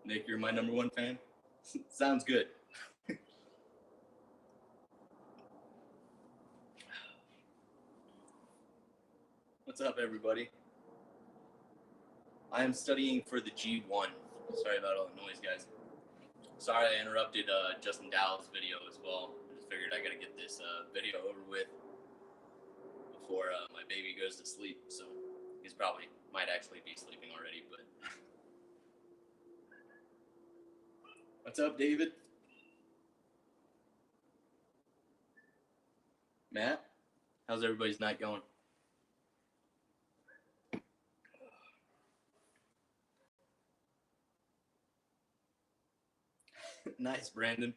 Nick, you're my number one fan? Sounds good. What's up, everybody? I am studying for the G1. Sorry about all the noise, guys. Sorry I interrupted Justin Dowell's video as well. I just figured I gotta get this video over with before my baby goes to sleep. So he's probably might actually be sleeping already, but what's up, David? Matt? How's everybody's night going? Nice, Brandon.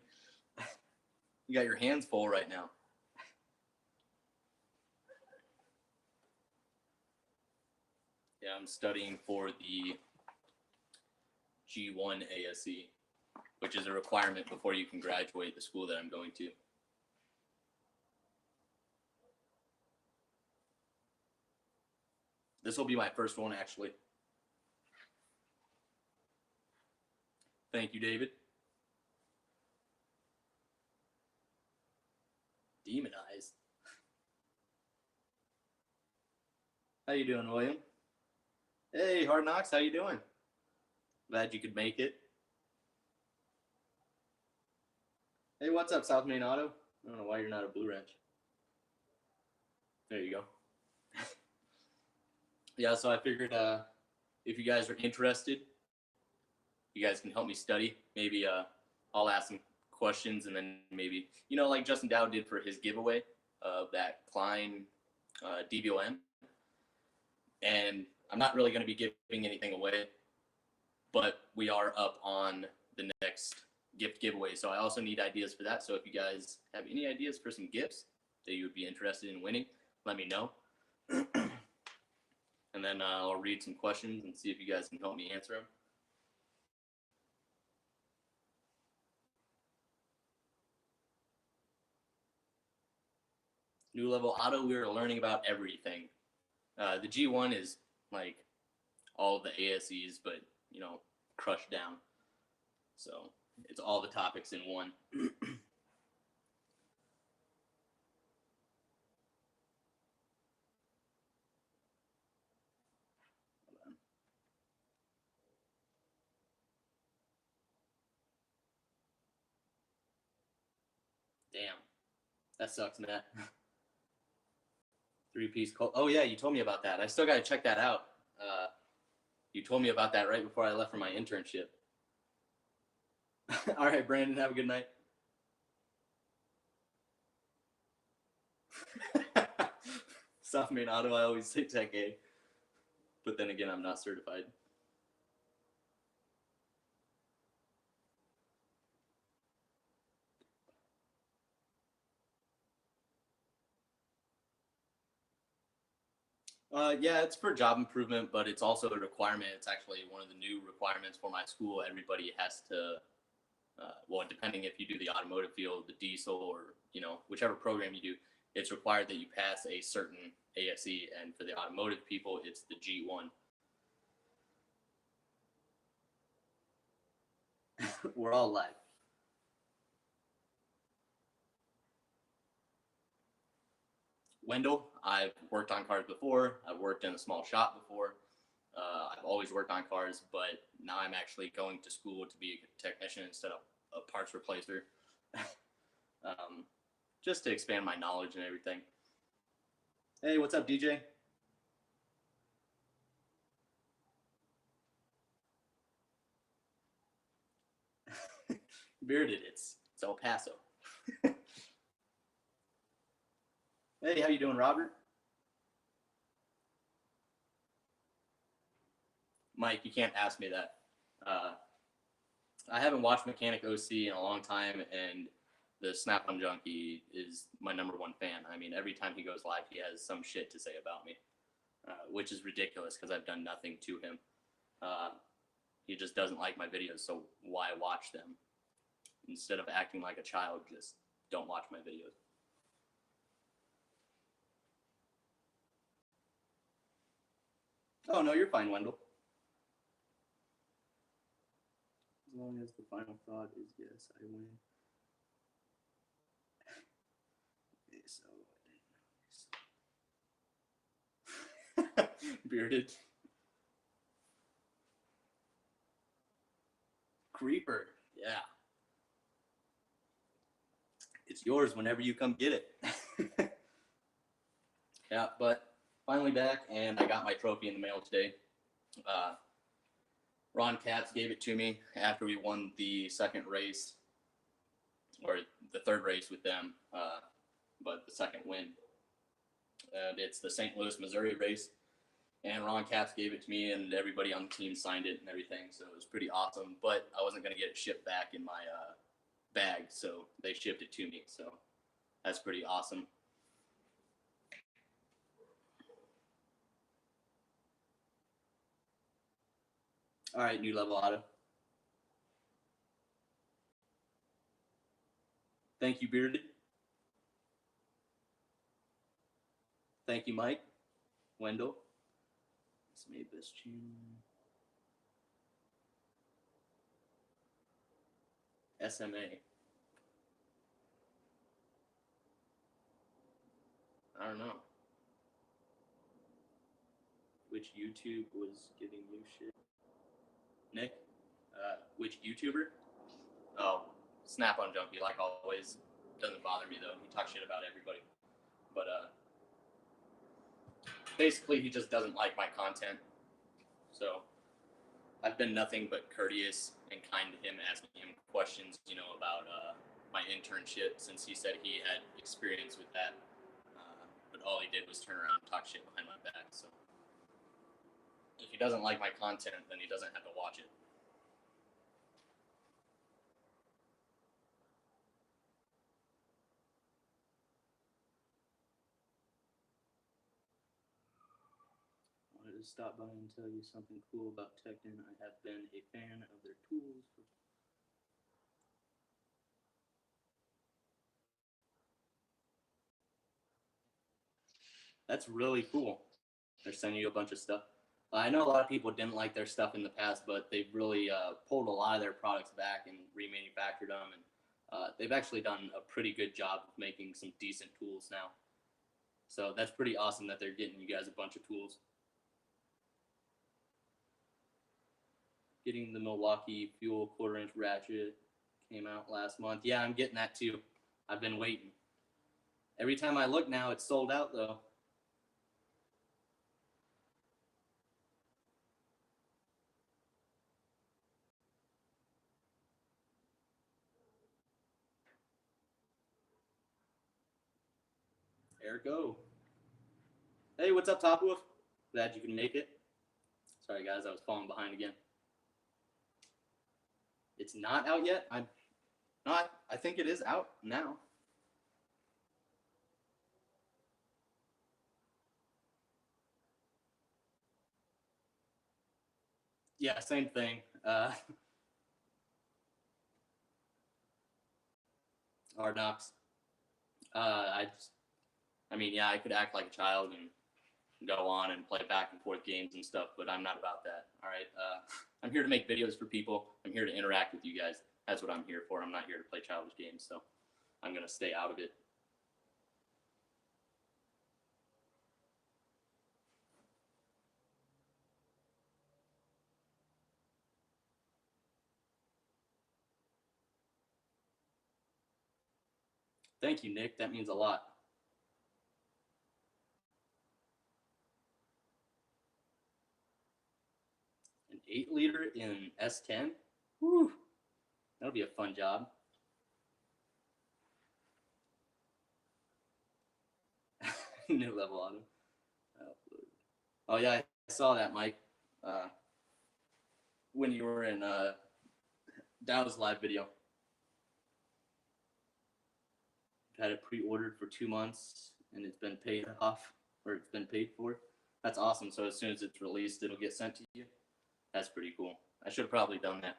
You got your hands full right now. Yeah, I'm studying for the G1 ASE, which is a requirement before you can graduate the school that I'm going to. This will be my first one, actually. Thank you, David. Demonized. How you doing, William? Hey, Hard Knocks, how you doing? Glad you could make it. Hey, what's up, South Main Auto? I don't know why you're not a Blue Wrench. There you go. Yeah, so I figured if you guys are interested, you guys can help me study. Maybe I'll ask some questions, and then maybe, you know, like Justin Dow did for his giveaway of that Klein DVOM. And I'm not really going to be giving anything away, but we are up on the next gift giveaway. So I also need ideas for that. So if you guys have any ideas for some gifts that you would be interested in winning, let me know. And then I'll read some questions and see if you guys can help me answer them. New level auto, we were learning about everything. The G1 is like all of the ASEs, but, you know, crushed down. So it's all the topics in one. Damn, that sucks, Matt. 3-piece cold. Oh yeah, you told me about that. I still got to check that out. You told me about that right before I left for my internship. All right, Brandon, have a good night. South Main Auto, I always say Tech A, but then again, I'm not certified. Yeah, it's for job improvement, but it's also a requirement. It's actually one of the new requirements for my school. Everybody has to, well, depending if you do the automotive field, the diesel, or, you know, whichever program you do, it's required that you pass a certain ASE, and for the automotive people, it's the G1. We're all live. Wendell, I've worked on cars before. I've worked in a small shop before. I've always worked on cars, but now I'm actually going to school to be a technician instead of a parts replacer. Just to expand my knowledge and everything. Hey, what's up, DJ? Bearded, it's El Paso. Hey, how you doing, Robert? Mike, you can't ask me that. I haven't watched Mechanic OC in a long time, and the Snap-on Junkie is my number one fan. I mean, every time he goes live, he has some shit to say about me, which is ridiculous because I've done nothing to him. He just doesn't like my videos, so why watch them? Instead of acting like a child, just don't watch my videos. Oh, no, you're fine, Wendell. long as the final thought is yes, I win. Okay, so bearded creeper. Yeah, it's yours whenever you come get it. Yeah, but finally back, and I got my trophy in the mail today. Ron Katz gave it to me after we won the second race, or the third race with them, but the second win. And it's the St. Louis, Missouri race. And Ron Katz gave it to me, and everybody on the team signed it and everything. So it was pretty awesome. But I wasn't going to get it shipped back in my bag, so they shipped it to me. So that's pretty awesome. All right, new level auto. Thank you, Bearded. Thank you, Mike. Wendell. Let's make this channel. SMA. I don't know. Which YouTube was giving you shit? Nick? Which YouTuber? Oh, Snap on Junkie, like always. Doesn't bother me though. He talks shit about everybody. But basically, he just doesn't like my content. So I've been nothing but courteous and kind to him, asking him questions, about my internship, since he said he had experience with that. But all he did was turn around and talk shit behind my back. So if he doesn't like my content, then he doesn't have to watch it. I wanted to stop by and tell you something cool about Tekton. I have been a fan of their tools for That's really cool. They're sending you a bunch of stuff. I know a lot of people didn't like their stuff in the past, but they've really pulled a lot of their products back and remanufactured them, and they've actually done a pretty good job of making some decent tools now. So that's pretty awesome that they're getting you guys a bunch of tools. Getting the Milwaukee Fuel 1/4-inch ratchet came out last month. Yeah, I'm getting that too. I've been waiting. Every time I look now, it's sold out though. Ergo. Hey, what's up, Top Wolf? Glad you can make it. Sorry, guys, I was falling behind again. It's not out yet? I think it is out now. Yeah, same thing. Hard Knocks. Yeah, I could act like a child and go on and play back and forth games and stuff, but I'm not about that. All right. I'm here to make videos for people. I'm here to interact with you guys. That's what I'm here for. I'm not here to play childish games, so I'm going to stay out of it. Thank you, Nick. That means a lot. An 8-liter in S10? Whew. That'll be a fun job. New level auto. Oh, yeah, I saw that, Mike. When you were in Dow's live video. I've had it pre-ordered for 2 months, and it's been paid off, or it's been paid for. That's awesome. So as soon as it's released, it'll get sent to you. That's pretty cool. I should have probably done that.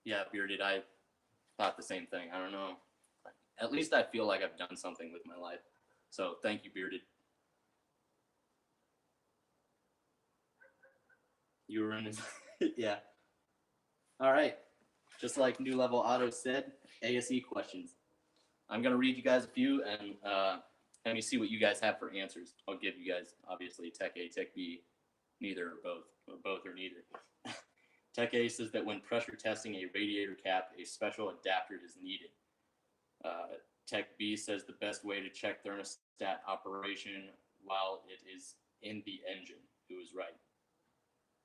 Yeah, Bearded, I thought the same thing. I don't know. At least I feel like I've done something with my life. So thank you, Bearded. You were in his, yeah. All right. Just like New Level Auto said, ASE questions. I'm going to read you guys a few and let me see what you guys have for answers. I'll give you guys, obviously, Tech A, Tech B, neither or both or neither. Tech A says that when pressure testing a radiator cap, a special adapter is needed. Tech B says the best way to check thermostat operation while it is in the engine. Who is right?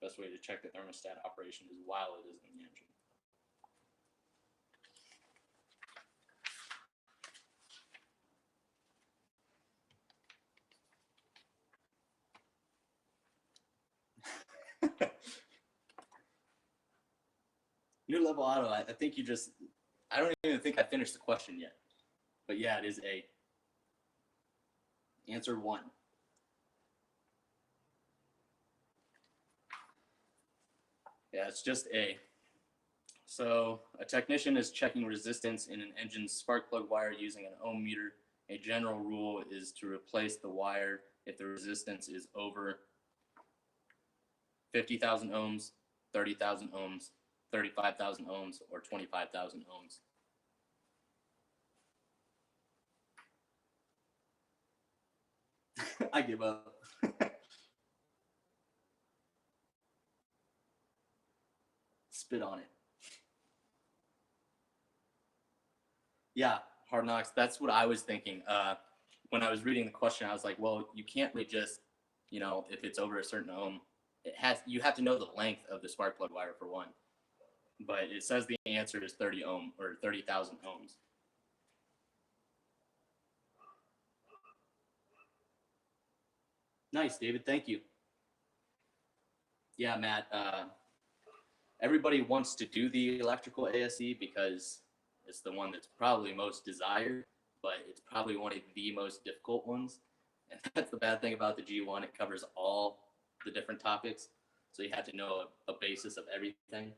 Best way to check the thermostat operation is while it is in the engine. New Level Auto, I think you just, I don't even think I finished the question yet. But yeah, it is A. Answer 1. Yeah, it's just A. So a technician is checking resistance in an engine's spark plug wire using an ohm meter. A general rule is to replace the wire if the resistance is over 50,000 ohms, 30,000 ohms, 35,000 ohms, or 25,000 ohms. I give up. Spit on it. Yeah, Hard Knocks. That's what I was thinking. When I was reading the question, I was like, well, you can't really just, if it's over a certain ohm, you have to know the length of the spark plug wire for one. But it says the answer is 30 ohm or 30,000 ohms. Nice, David. Thank you. Yeah, Matt. Everybody wants to do the electrical ASE because it's the one that's probably most desired, but it's probably one of the most difficult ones. And that's the bad thing about the G1. It covers all the different topics. So you have to know a basis of everything.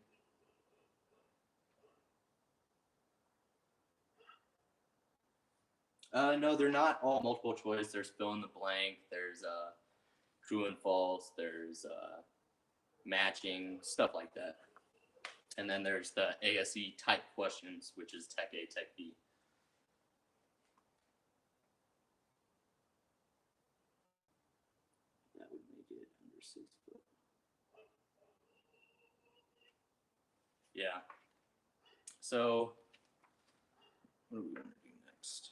No, they're not all multiple choice. There's fill in the blank. There's true and false. There's matching, stuff like that. And then there's the ASE type questions, which is Tech A, Tech B. That would make it under 6 foot. Yeah. So, what are we going to do next?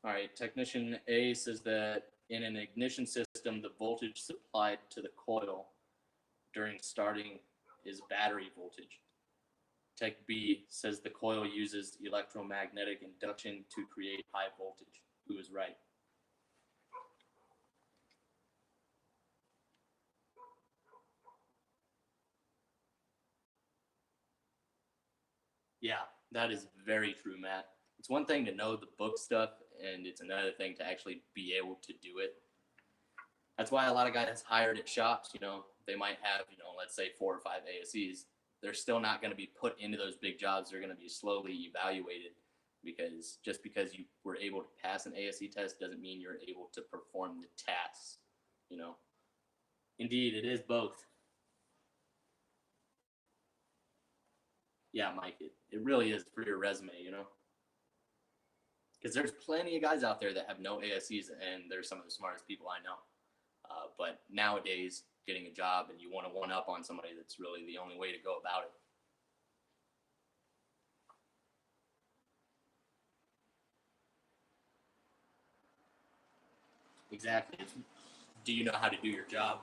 All right, technician A says that in an ignition system, the voltage supplied to the coil during starting is battery voltage. Tech B says the coil uses electromagnetic induction to create high voltage. Who is right? Yeah, that is very true, Matt. It's one thing to know the book stuff, and it's another thing to actually be able to do it. That's why a lot of guys hired at shops, they might have, let's say 4 or 5 ASEs. They're still not going to be put into those big jobs. They're going to be slowly evaluated because just because you were able to pass an ASE test doesn't mean you're able to perform the tasks, Indeed, it is both. Yeah, Mike, it really is for your resume, Because there's plenty of guys out there that have no ASEs, and they're some of the smartest people I know. But nowadays, getting a job and you want to one up on somebody, that's really the only way to go about it. Exactly. Do you know how to do your job?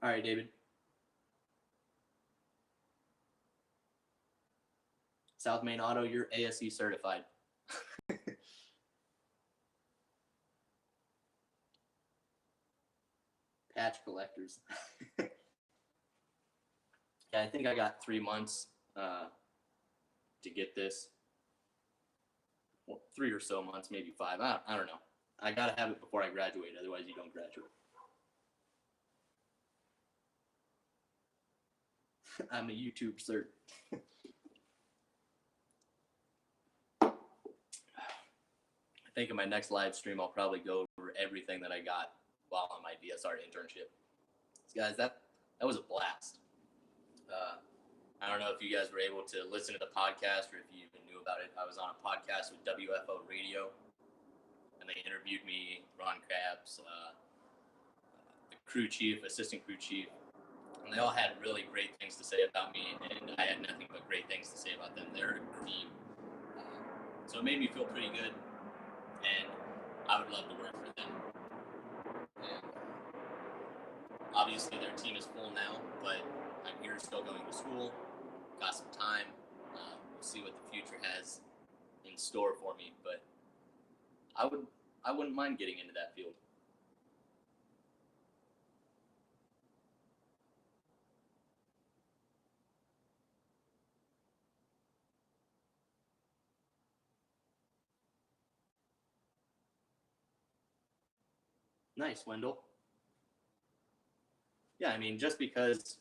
All right, David. South Main Auto, you're ASE certified. Patch collectors. Yeah, I think I got 3 months to get this. Well, 3 or so months, maybe 5. I don't know. I gotta have it before I graduate, otherwise you don't graduate. I'm a YouTube cert. I think in my next live stream, I'll probably go over everything that I got while I'm my DSR internship. Guys, that was a blast. I don't know if you guys were able to listen to the podcast or if you even knew about it. I was on a podcast with WFO Radio, and they interviewed me, Ron Krabs, the crew chief, assistant crew chief, and they all had really great things to say about me, and I had nothing but great things to say about them. They're a team. So it made me feel pretty good, and I would love to work for them. And obviously their team is full now, but I'm here still going to school, got some time. We'll see what the future has in store for me, but I wouldn't mind getting into that field. Nice, Wendell. Yeah, I mean, just because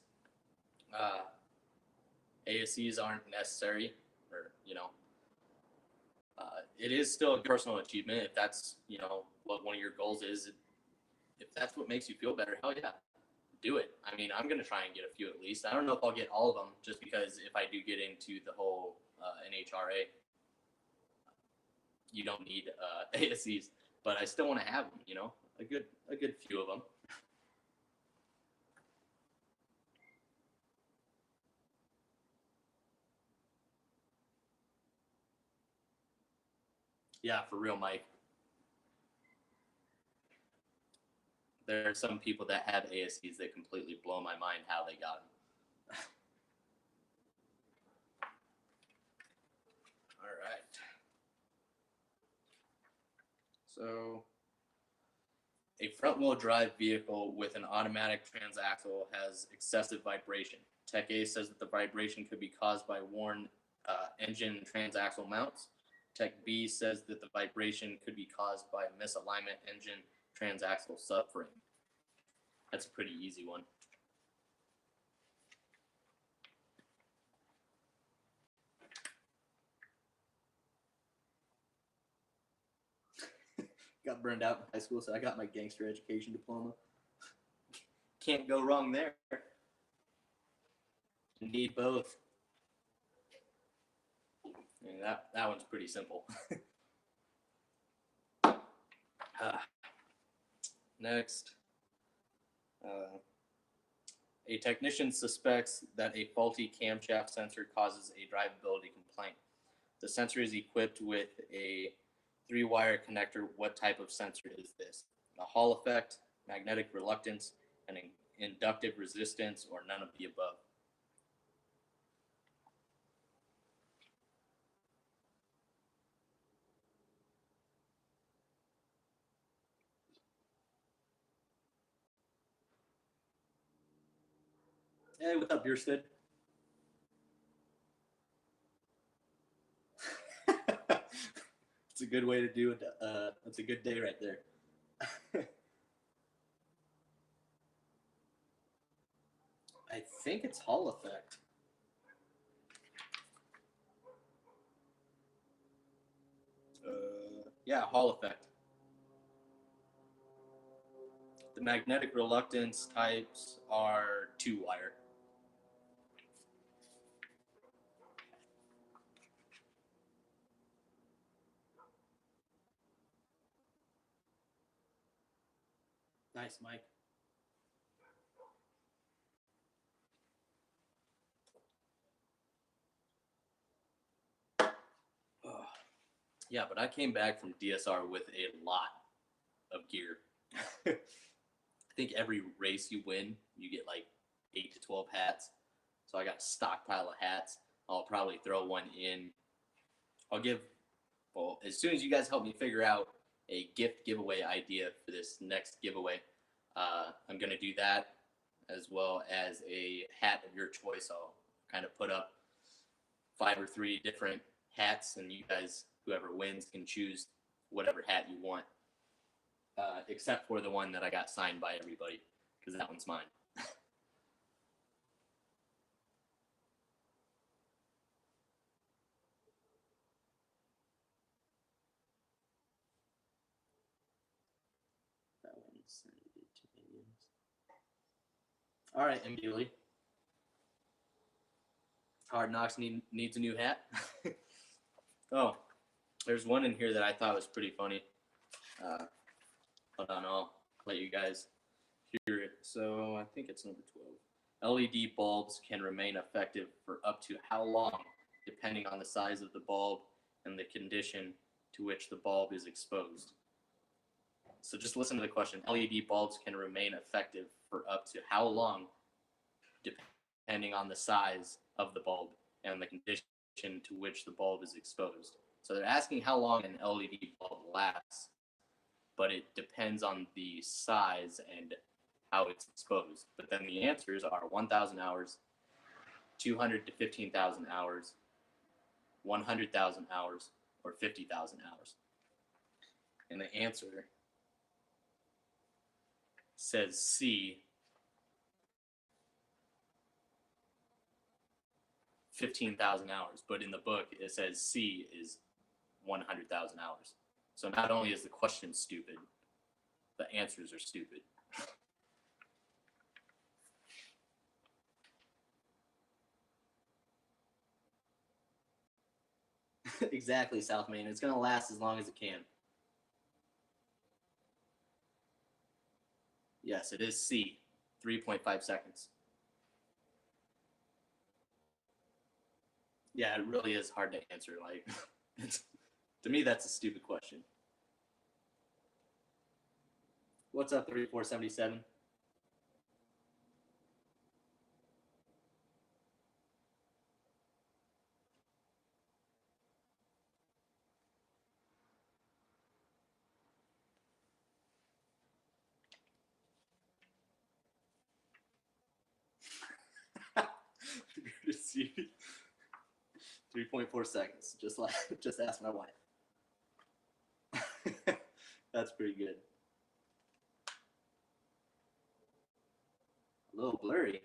ASEs aren't necessary, or it is still a personal achievement if that's what one of your goals is. If that's what makes you feel better, hell yeah, do it. I mean, I'm gonna try and get a few at least. I don't know if I'll get all of them, just because if I do get into the whole NHRA, you don't need ASEs, but I still want to have them. A good few of them. Yeah, for real, Mike. There are some people that have ASEs that completely blow my mind how they got them. All right. So, a front-wheel drive vehicle with an automatic transaxle has excessive vibration. Tech A says that the vibration could be caused by worn engine transaxle mounts. Tech B says that the vibration could be caused by misalignment engine transaxle subframe. That's a pretty easy one. Got burned out in high school, so I got my gangster education diploma. Can't go wrong there. Need both. And that one's pretty simple. Next. A technician suspects that a faulty camshaft sensor causes a drivability complaint. The sensor is equipped with a 3-wire connector. What type of sensor is this? A Hall effect, magnetic reluctance, an inductive resistance, or none of the above? Hey, what's up, Bierstead? It's a good way to do it. That's a good day right there. I think it's Hall effect. Yeah, Hall effect. The magnetic reluctance types are 2-wire. Nice, Mike. Yeah, but I came back from DSR with a lot of gear. I think every race you win, you get like 8 to 12 hats. So I got a stockpile of hats. I'll probably throw one in. Well, as soon as you guys help me figure out a gift giveaway idea for this next giveaway, I'm going to do that, as well as a hat of your choice. I'll kind of put up 5 or 3 different hats, and you guys, whoever wins, can choose whatever hat you want, except for the one that I got signed by everybody, because that one's mine. That one, send it to me. All right, MBLE. Hard Knocks needs a new hat. Oh, there's one in here that I thought was pretty funny. Hold on, I'll let you guys hear it. So I think it's number 12. LED bulbs can remain effective for up to how long, depending on the size of the bulb and the condition to which the bulb is exposed. So just listen to the question. LED bulbs can remain effective for up to how long, depending on the size of the bulb and the condition to which the bulb is exposed. So they're asking how long an LED bulb lasts, but it depends on the size and how it's exposed. But then the answers are 1,000 hours, 200 to 15,000 hours, 100,000 hours, or 50,000 hours. And the answer says C, 15,000 hours, but in the book it says C is 100,000 hours. So not only is the question stupid, the answers are stupid. Exactly, South Main. It's going to last as long as it can. Yes, it is C, 3.5 seconds. Yeah, it really is hard to answer. Like, to me, that's a stupid question. What's up, 3477? Good to see you. 3.4 seconds. Just ask my wife. That's pretty good. A little blurry.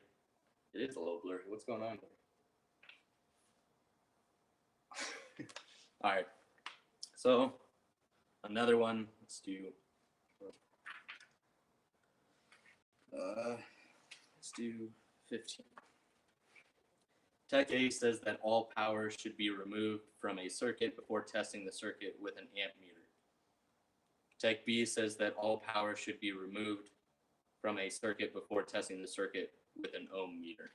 It is a little blurry. What's going on there? All right. So another one. Let's do 15. Tech A says that all power should be removed from a circuit before testing the circuit with an amp meter. Tech B says that all power should be removed from a circuit before testing the circuit with an ohm meter.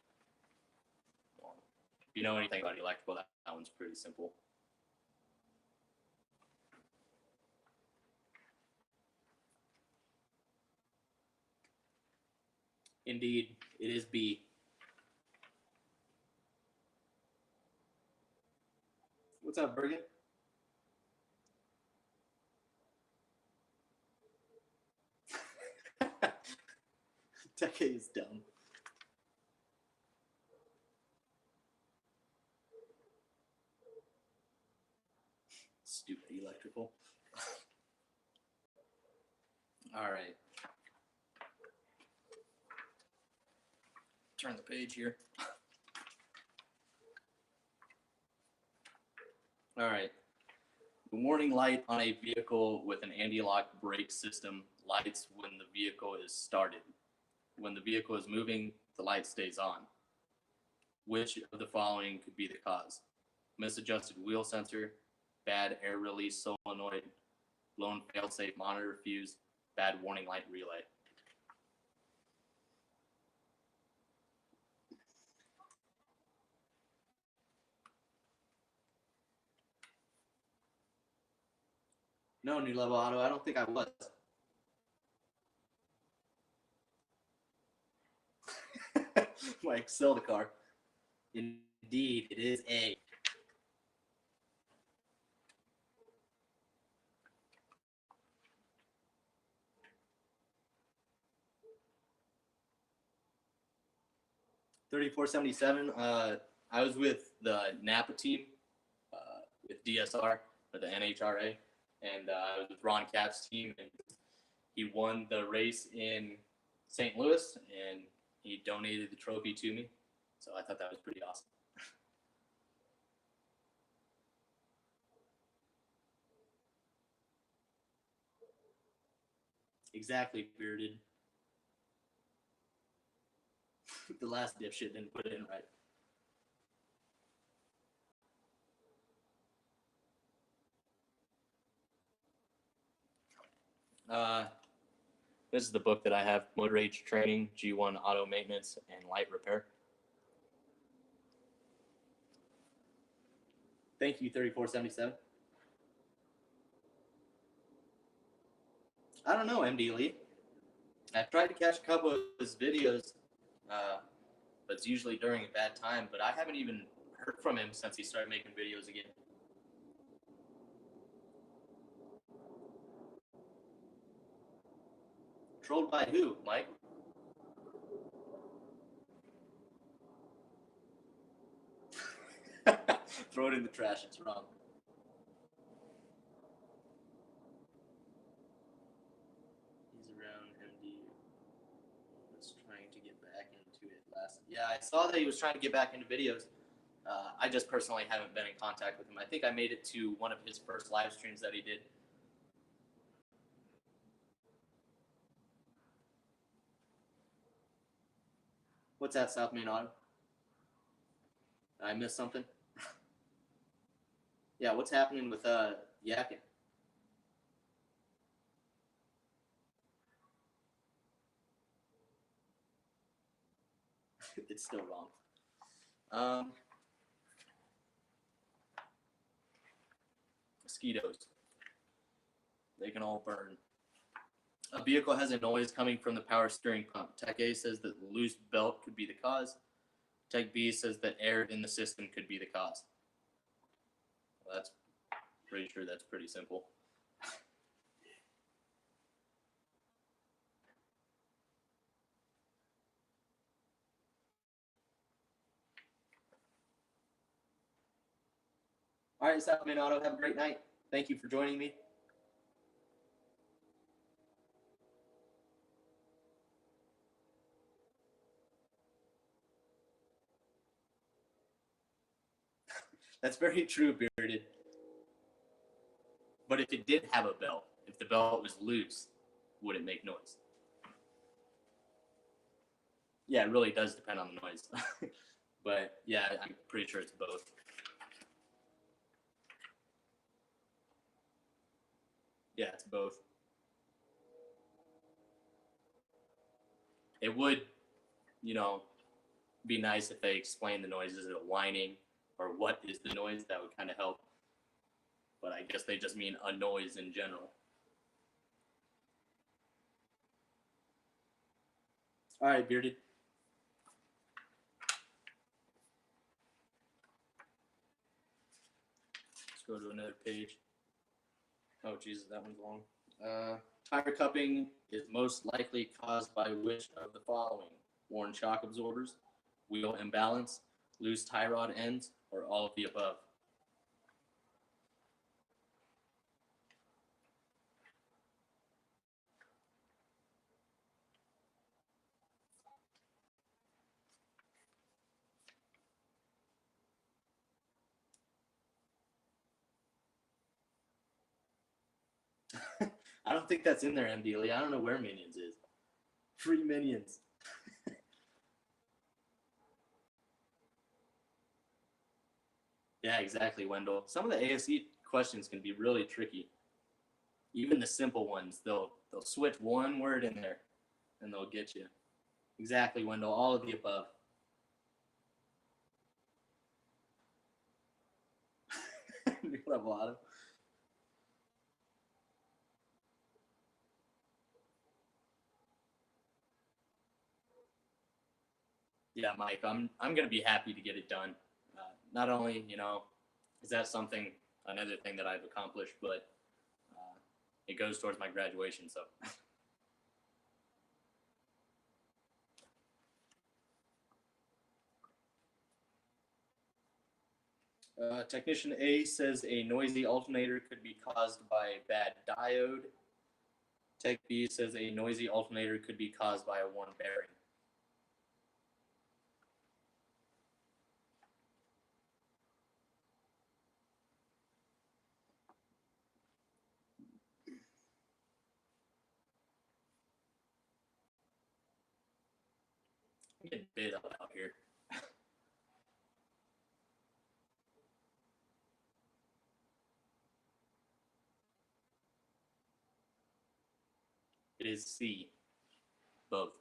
If you know anything about electrical, that one's pretty simple. Indeed, it is B. What's up, Bergen? Tech A is dumb. Stupid electrical. All right. Turn the page here. All right. The warning light on a vehicle with an anti-lock brake system lights when the vehicle is started. When the vehicle is moving, the light stays on. Which of the following could be the cause? Misadjusted wheel sensor, bad air release solenoid, blown failsafe monitor fuse, bad warning light relay. No, New Level Auto, I don't think I was. My Excel the car. Indeed, it is A. $34.77. I was with the Napa team, with DSR or the NHRA, and I was with Ron Cap's team, and he won the race in St. Louis, and he donated the trophy to me. So I thought that was pretty awesome. Exactly, Bearded. The last dipshit didn't put it in right. This is the book that I have: Motor Age Training, G1 Auto Maintenance, and Light Repair. Thank you, 3477. I don't know, MD Lee. I've tried to catch a couple of his videos, but it's usually during a bad time. But I haven't even heard from him since he started making videos again. Trolled by who, Mike? Throw it in the trash. It's wrong. He's around MD. Was trying to get back into it last. Yeah, I saw that he was trying to get back into videos. I just personally haven't been in contact with him. I think I made it to one of his first live streams that he did. What's that, South Main Auto? I missed something. Yeah, what's happening with Yakin? It's still wrong. Mosquitoes. They can all burn. A vehicle has a noise coming from the power steering pump. Tech A says that the loose belt could be the cause. Tech B says that air in the system could be the cause. Well, that's pretty sure that's pretty simple. All right, South Main Auto, have a great night. Thank you for joining me. That's very true, Bearded. But if it did have a belt, if the belt was loose, would it make noise? Yeah, it really does depend on the noise. But yeah, I'm pretty sure it's both. Yeah, it's both. It would, be nice if they explain the noise. Is it a whining or what is the noise? That would kind of help. But I guess they just mean a noise in general. All right, Bearded. Let's go to another page. Oh, Jesus, that one's long. Tire cupping is most likely caused by which of the following? Worn shock absorbers, wheel imbalance, loose tie rod ends, or all of the above? I don't think that's in there, MD Lee. I don't know where Minions is. Free Minions. Yeah, exactly, Wendell. Some of the ASE questions can be really tricky. Even the simple ones, they'll switch one word in there, and they'll get you. Exactly, Wendell. All of the above. New level auto. Yeah, Mike, I'm gonna be happy to get it done. Not only is that something another thing that I've accomplished, but it goes towards my graduation. So technician A says a noisy alternator could be caused by a bad diode. Tech B says a noisy alternator could be caused by a worn bearing. I'm getting bit up out here. It is C, both.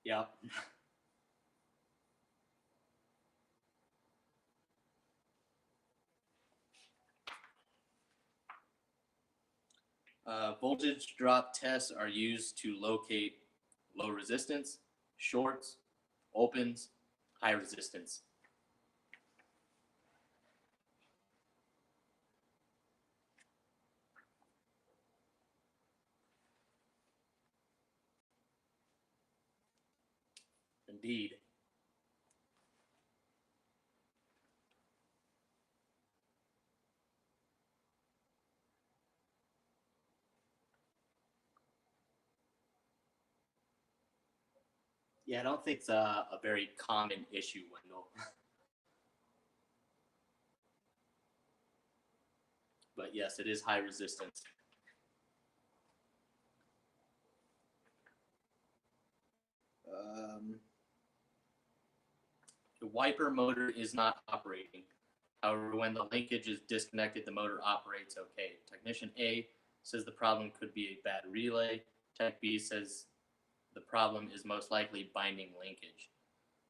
Yep. Voltage drop tests are used to locate low resistance, shorts, opens, high resistance. Indeed. Yeah, I don't think it's a very common issue, Wendell. But yes, it is high resistance. The wiper motor is not operating. However, when the linkage is disconnected, the motor operates okay. Technician A says the problem could be a bad relay. Tech B says the problem is most likely binding linkage.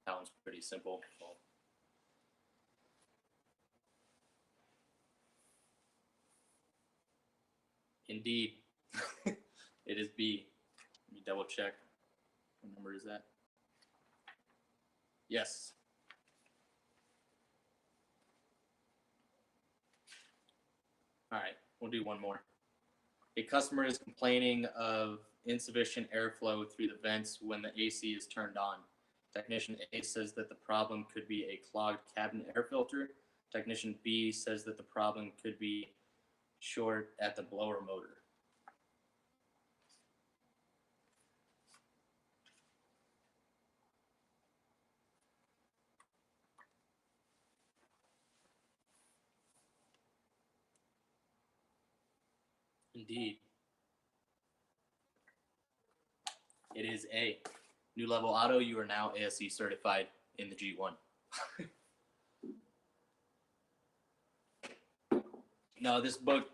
That one's pretty simple. Well, indeed, it is B. Let me double check. What number is that? Yes. All right, we'll do one more. A customer is complaining of insufficient airflow through the vents when the AC is turned on. Technician A says that the problem could be a clogged cabin air filter. Technician B says that the problem could be short at the blower motor. Indeed. It is A. New Level Auto, you are now ASE certified in the G1. Now, this book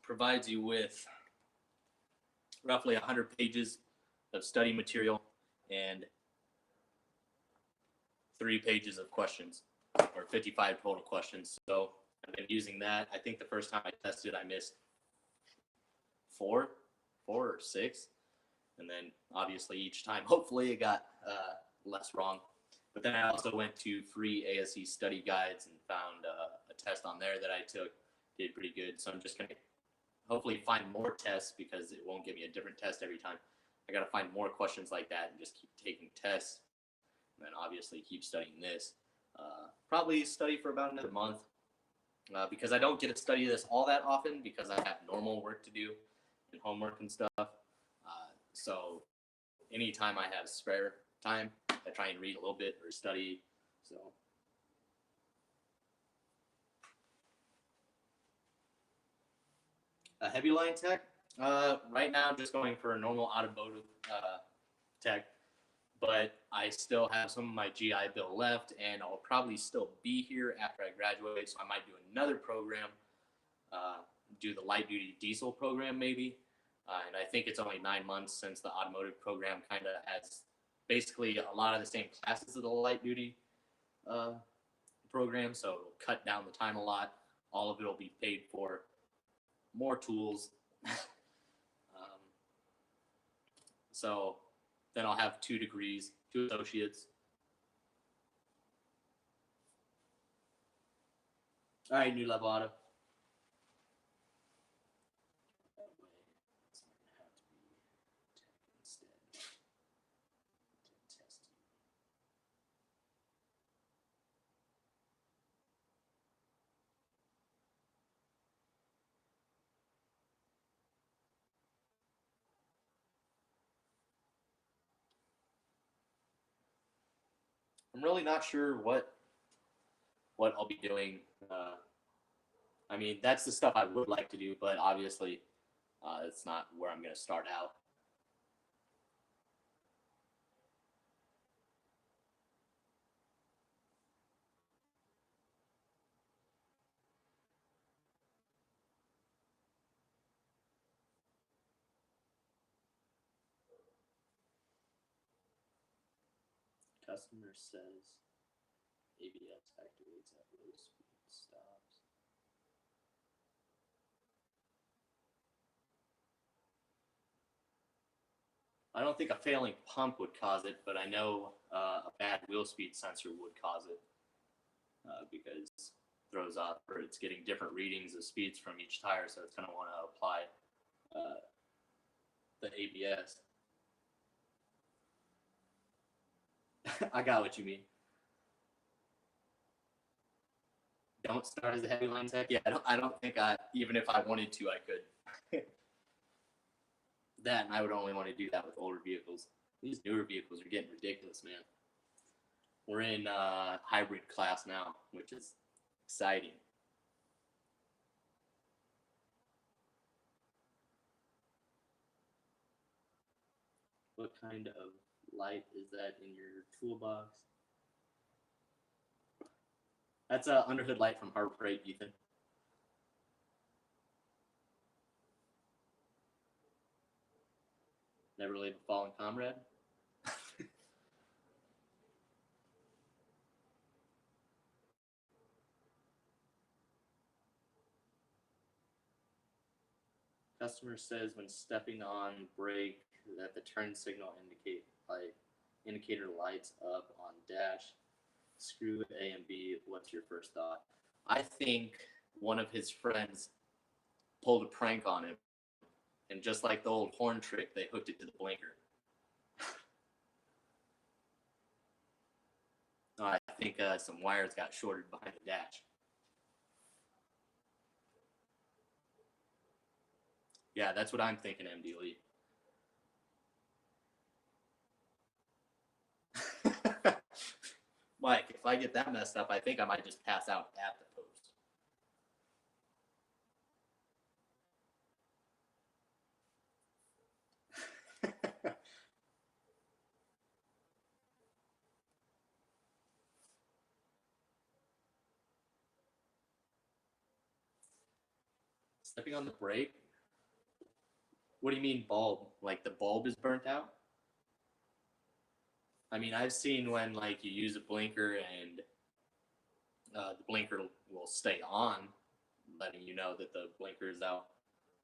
provides you with roughly 100 pages of study material and 3 pages of questions, or 55 total questions. So I've been using that. I think the first time I tested, I missed four or six. And then obviously each time, hopefully it got less wrong. But then I also went to free ASE study guides and found a test on there that I took, did pretty good. So I'm just going to hopefully find more tests because it won't give me a different test every time. I got to find more questions like that and just keep taking tests. And then obviously keep studying this. Probably study for about another month because I don't get to study this all that often because I have normal work to do and homework and stuff. So anytime I have spare time, I try and read a little bit or study. So a heavy line tech. Right now, I'm just going for a normal automotive tech, but I still have some of my GI Bill left, and I'll probably still be here after I graduate. So I might do another program, do the light duty diesel program maybe. And I think it's only 9 months since the automotive program kind of has basically a lot of the same classes of the light duty program, so it'll cut down the time a lot. All of it will be paid for. More tools. So then I'll have 2 degrees, 2 associates. All right, New Level Auto. I'm really not sure what I'll be doing. I mean, that's the stuff I would like to do, but obviously, it's not where I'm going to start out. Customer says ABS activates at low speed stops. I don't think a failing pump would cause it, but I know a bad wheel speed sensor would cause it because it throws off or it's getting different readings of speeds from each tire, so it's going to want to apply uh, the ABS. I got what you mean. Don't start as a heavy line tech. Yeah, I don't think even if I wanted to, I could. That, and I would only want to do that with older vehicles. These newer vehicles are getting ridiculous, man. We're in hybrid class now, which is exciting. What kind of light is that in your toolbox? That's a underhood light from Harbor Freight, Ethan. Never leave a fallen comrade. Customer says when stepping on brake that the turn signal indicator lights up on dash. Screw A and B. What's your first thought? I think one of his friends pulled a prank on him, and just like the old horn trick, they hooked it to the blinker. I think some wires got shorted behind the dash. Yeah, that's what I'm thinking, MD Lee. Mike, if I get that messed up, I think I might just pass out at the post. Stepping on the brake? What do you mean bulb? Like the bulb is burnt out? I mean, I've seen when like you use a blinker and the blinker will stay on, letting you know that the blinker is out.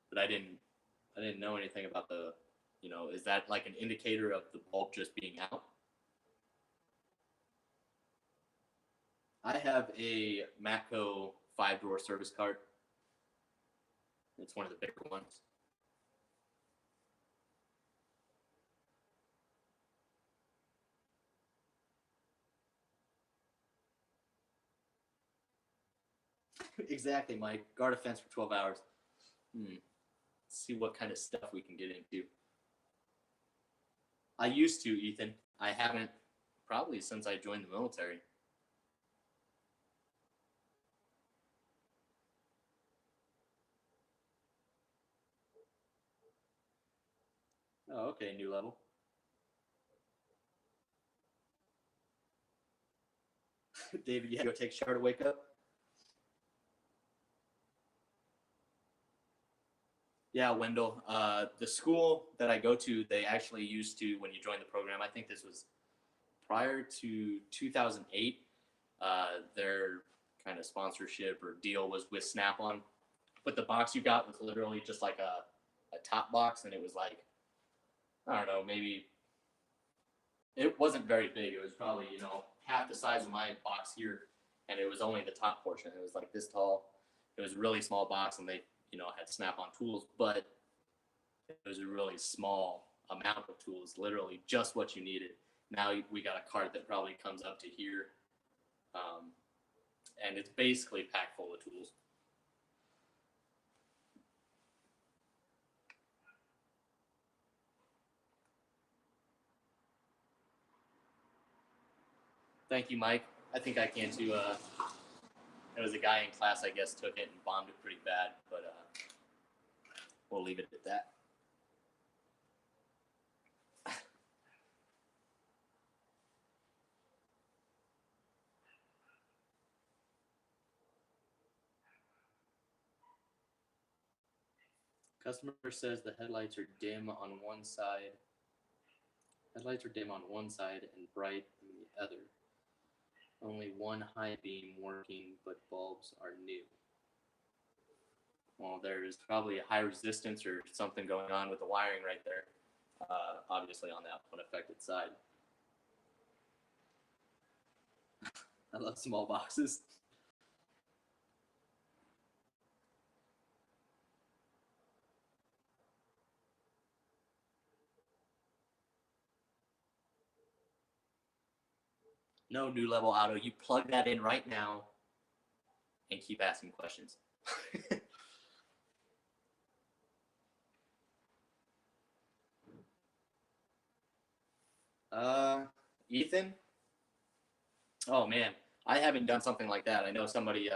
But I didn't know anything about the, is that like an indicator of the bulb just being out? I have a Matco 5-drawer service cart. It's one of the bigger ones. Exactly, Mike. Guard a fence for 12 hours. Let's see what kind of stuff we can get into. I used to, Ethan. I haven't probably since I joined the military. Oh, okay, new level. David, you had to go take a shower to wake up? Yeah, Wendell. The school that I go to, they actually used to, when you join the program, I think this was prior to 2008, their kind of sponsorship or deal was with Snap-on. But the box you got was literally just like a top box, and it was like, I don't know, maybe it wasn't very big. It was probably, half the size of my box here, and it was only the top portion. It was like this tall. It was a really small box, and they, had Snap-on tools, but it was a really small amount of tools, literally just what you needed. Now we got a cart that probably comes up to here, and it's basically packed full of tools. Thank you, Mike. I think I can too. There was a guy in class, I guess, took it and bombed it pretty bad, but we'll leave it at that. Customer says the headlights are dim on one side. Headlights are dim on one side and bright on the other. Only one high beam working, but bulbs are new. Well, there's probably a high resistance or something going on with the wiring right there. Obviously on that one affected side. I love small boxes. No new level auto. You plug that in right now and keep asking questions. Ethan? Oh man, I haven't done something like that. I know somebody,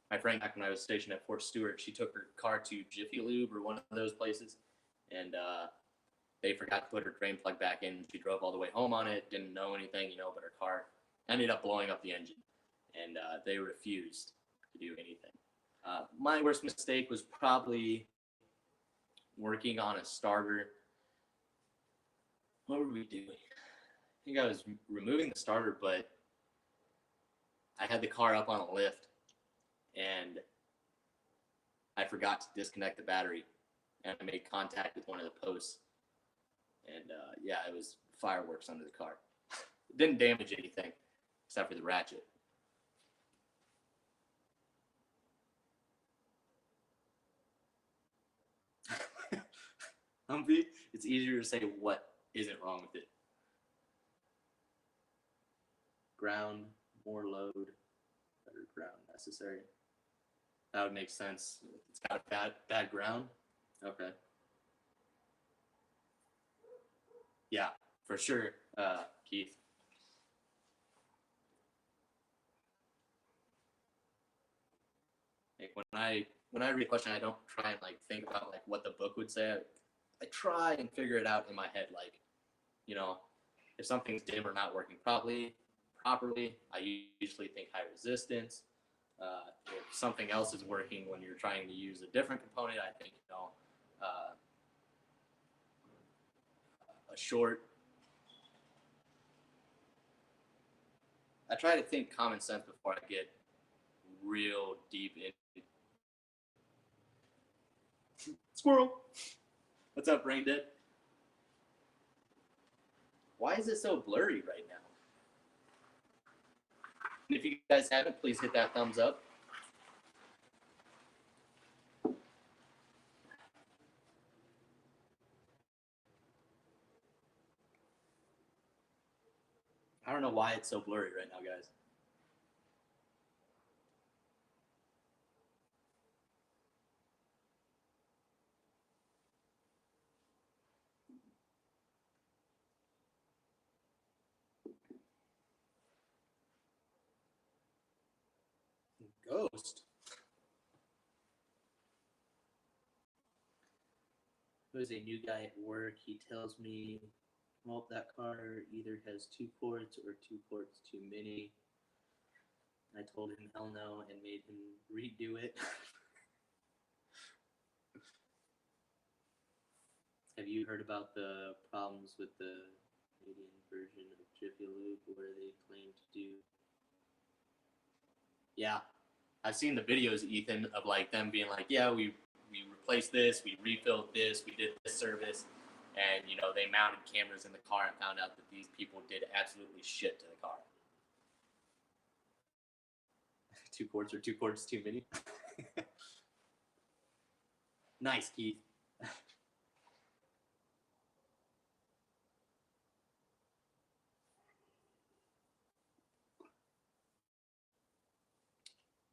my friend back when I was stationed at Fort Stewart, she took her car to Jiffy Lube or one of those places, and they forgot to put her drain plug back in. She drove all the way home on it, didn't know anything, but her car ended up blowing up the engine, and they refused to do anything. My worst mistake was probably working on a starter. What were we doing? I think I was removing the starter, but I had the car up on a lift, and I forgot to disconnect the battery, and I made contact with one of the posts, and yeah, it was fireworks under the car. It didn't damage anything except for the ratchet. Humvee, it's easier to say what isn't wrong with it. Ground, more load, better ground necessary. That would make sense. It's got a bad ground. Okay. Yeah, for sure, Keith. Like when I read a question, I don't try and think about what the book would say. I try and figure it out in my head. If something's dim or not working properly, I usually think high resistance. If something else is working when you're trying to use a different component, I think a short. I try to think common sense before I get real deep in. Squirrel. What's up, Brain Dead? Why is it so blurry right now? And if you guys haven't, please hit that thumbs up. I don't know why it's so blurry right now, guys. Ghost. There's a new guy at work. He tells me, well, that car either has 2 ports or 2 ports too many. I told him hell no and made him redo it. Have you heard about the problems with the Canadian version of Jiffy Lube where they claim to do? Yeah, I've seen the videos, Ethan, of them being like, yeah, we replaced this, we refilled this, we did this service, and they mounted cameras in the car and found out that these people did absolutely shit to the car. 2 quarts or 2 quarts too many. Nice, Keith.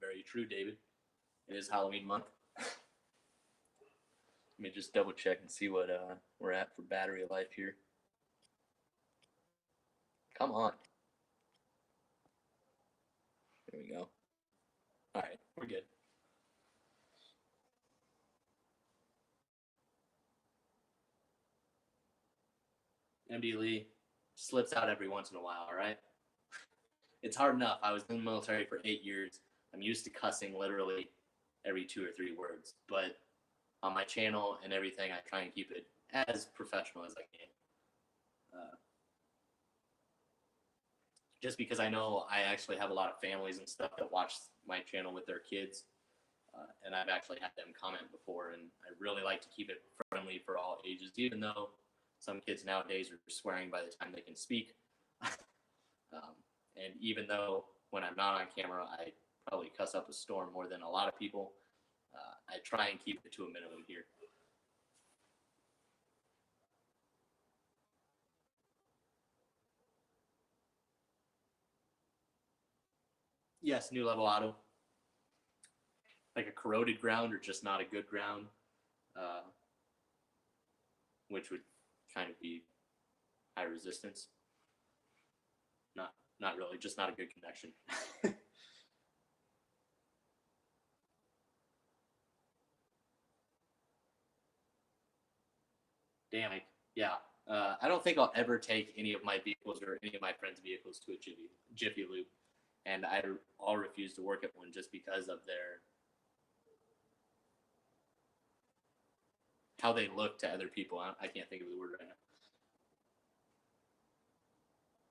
Very true, David. It is Halloween month. Let me just double check and see what we're at for battery life here. Come on. There we go. All right, we're good. MD Lee slips out every once in a while, all right? It's hard enough. I was in the military for 8 years. I'm used to cussing literally every 2 or 3 words. But on my channel and everything, I try and keep it as professional as I can. Just because I know I actually have a lot of families and stuff that watch my channel with their kids. And I've actually had them comment before, and I really like to keep it friendly for all ages, even though some kids nowadays are swearing by the time they can speak. And even though when I'm not on camera, I probably cuss up a storm more than a lot of people, I try and keep it to a minimum here. Yes, new level auto. Like a corroded ground or just not a good ground, uh, which would kind of be high resistance. Not really, just not a good connection. Damn it. Yeah. I don't think I'll ever take any of my vehicles or any of my friends' vehicles to a Jiffy Lube, and I'll refuse to work at one just because of their how they look to other people. I can't think of the word right now.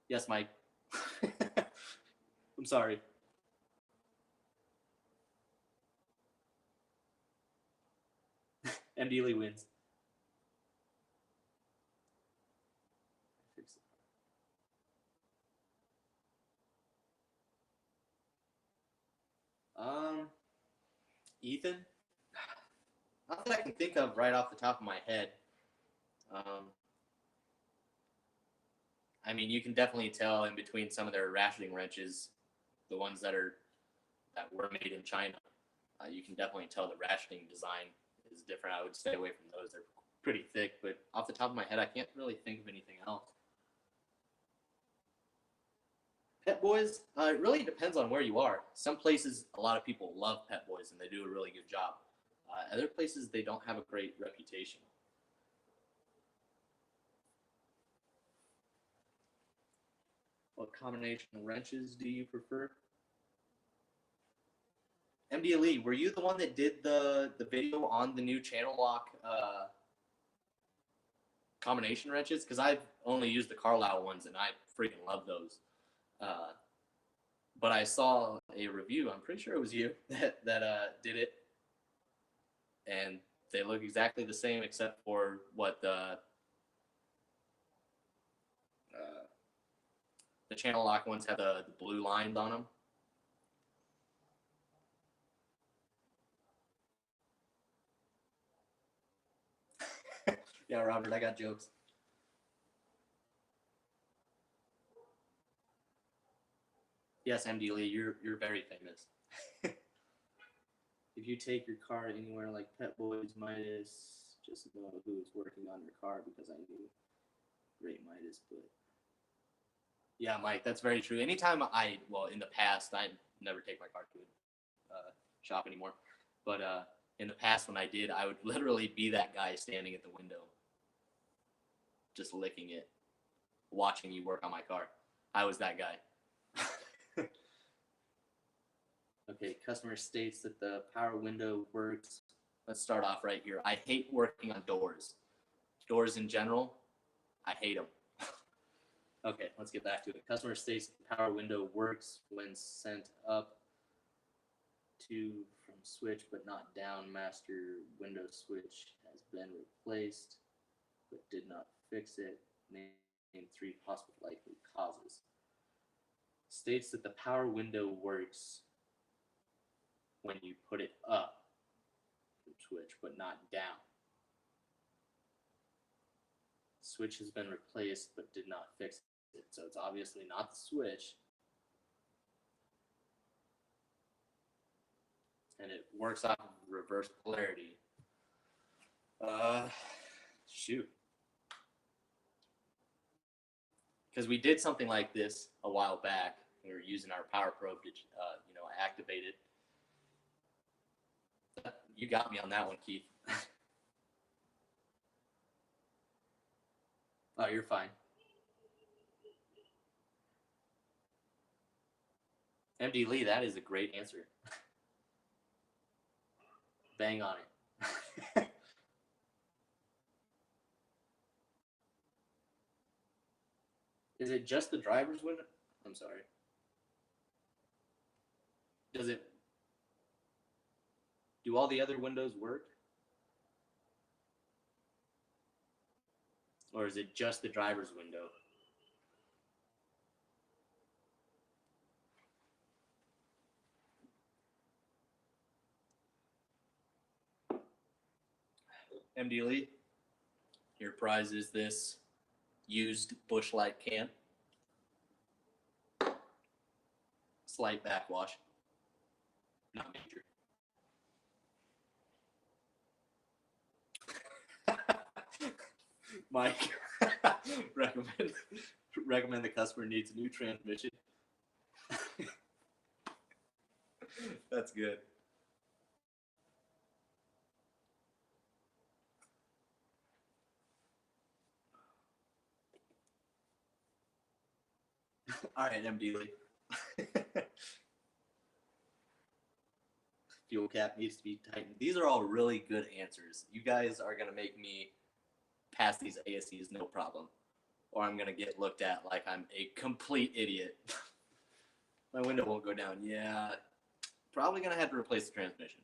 Yes, Mike. I'm sorry. MD Lee wins. Um, Ethan. Not that I can think of right off the top of my head. Um, I mean, you can definitely tell in between some of their ratcheting wrenches, the ones that were made in China. You can definitely tell the ratcheting design is different. I would stay away from those. They're pretty thick, but off the top of my head, I can't really think of anything else. Pet Boys, it really depends on where you are. Some places, a lot of people love Pet Boys and they do a really good job. Other places, they don't have a great reputation. What combination of wrenches do you prefer? MDLE, were you the one that did the video on the new channel lock combination wrenches? Because I've only used the Carlisle ones and I freaking love those. But I saw a review. I'm pretty sure it was you that did it, and they look exactly the same except for what the channel lock ones have the blue lines on them. Yeah, Robert, I got jokes. Yes, MD Lee, you're very famous. If you take your car anywhere like Pet Boys, Midas, just know who's working on your car because I knew Great Midas, but yeah, Mike, that's very true. Anytime in the past, I never take my car to a shop anymore, but in the past when I did, I would literally be that guy standing at the window, just licking it, watching you work on my car. I was that guy. Okay, customer states that the power window works. Let's start off right here. I hate working on doors. Doors in general, I hate them. Okay, let's get back to it. Customer states the power window works when sent up to from switch but not down. Master window switch has been replaced but did not fix it. Name 3 possible likely causes. States that the power window works when you put it up from switch but not down. Switch has been replaced but did not fix it. So it's obviously not the switch. And it works off of reverse polarity. Shoot. Because we did something like this a while back. We were using our power probe to, activated. You got me on that one, Keith. Oh, you're fine. MD Lee, that is a great answer. Bang on it. Is it just the driver's window? I'm sorry. Do all the other windows work? Or is it just the driver's window? MD Lee, your prize is this used Busch Light can. Slight backwash. Not major. Mike, recommend the customer needs a new transmission. That's good. All right, MD Lee. Fuel cap needs to be tightened. These are all really good answers. You guys are going to make me pass these ASEs no problem. Or I'm going to get looked at like I'm a complete idiot. My window won't go down. Yeah, probably going to have to replace the transmission.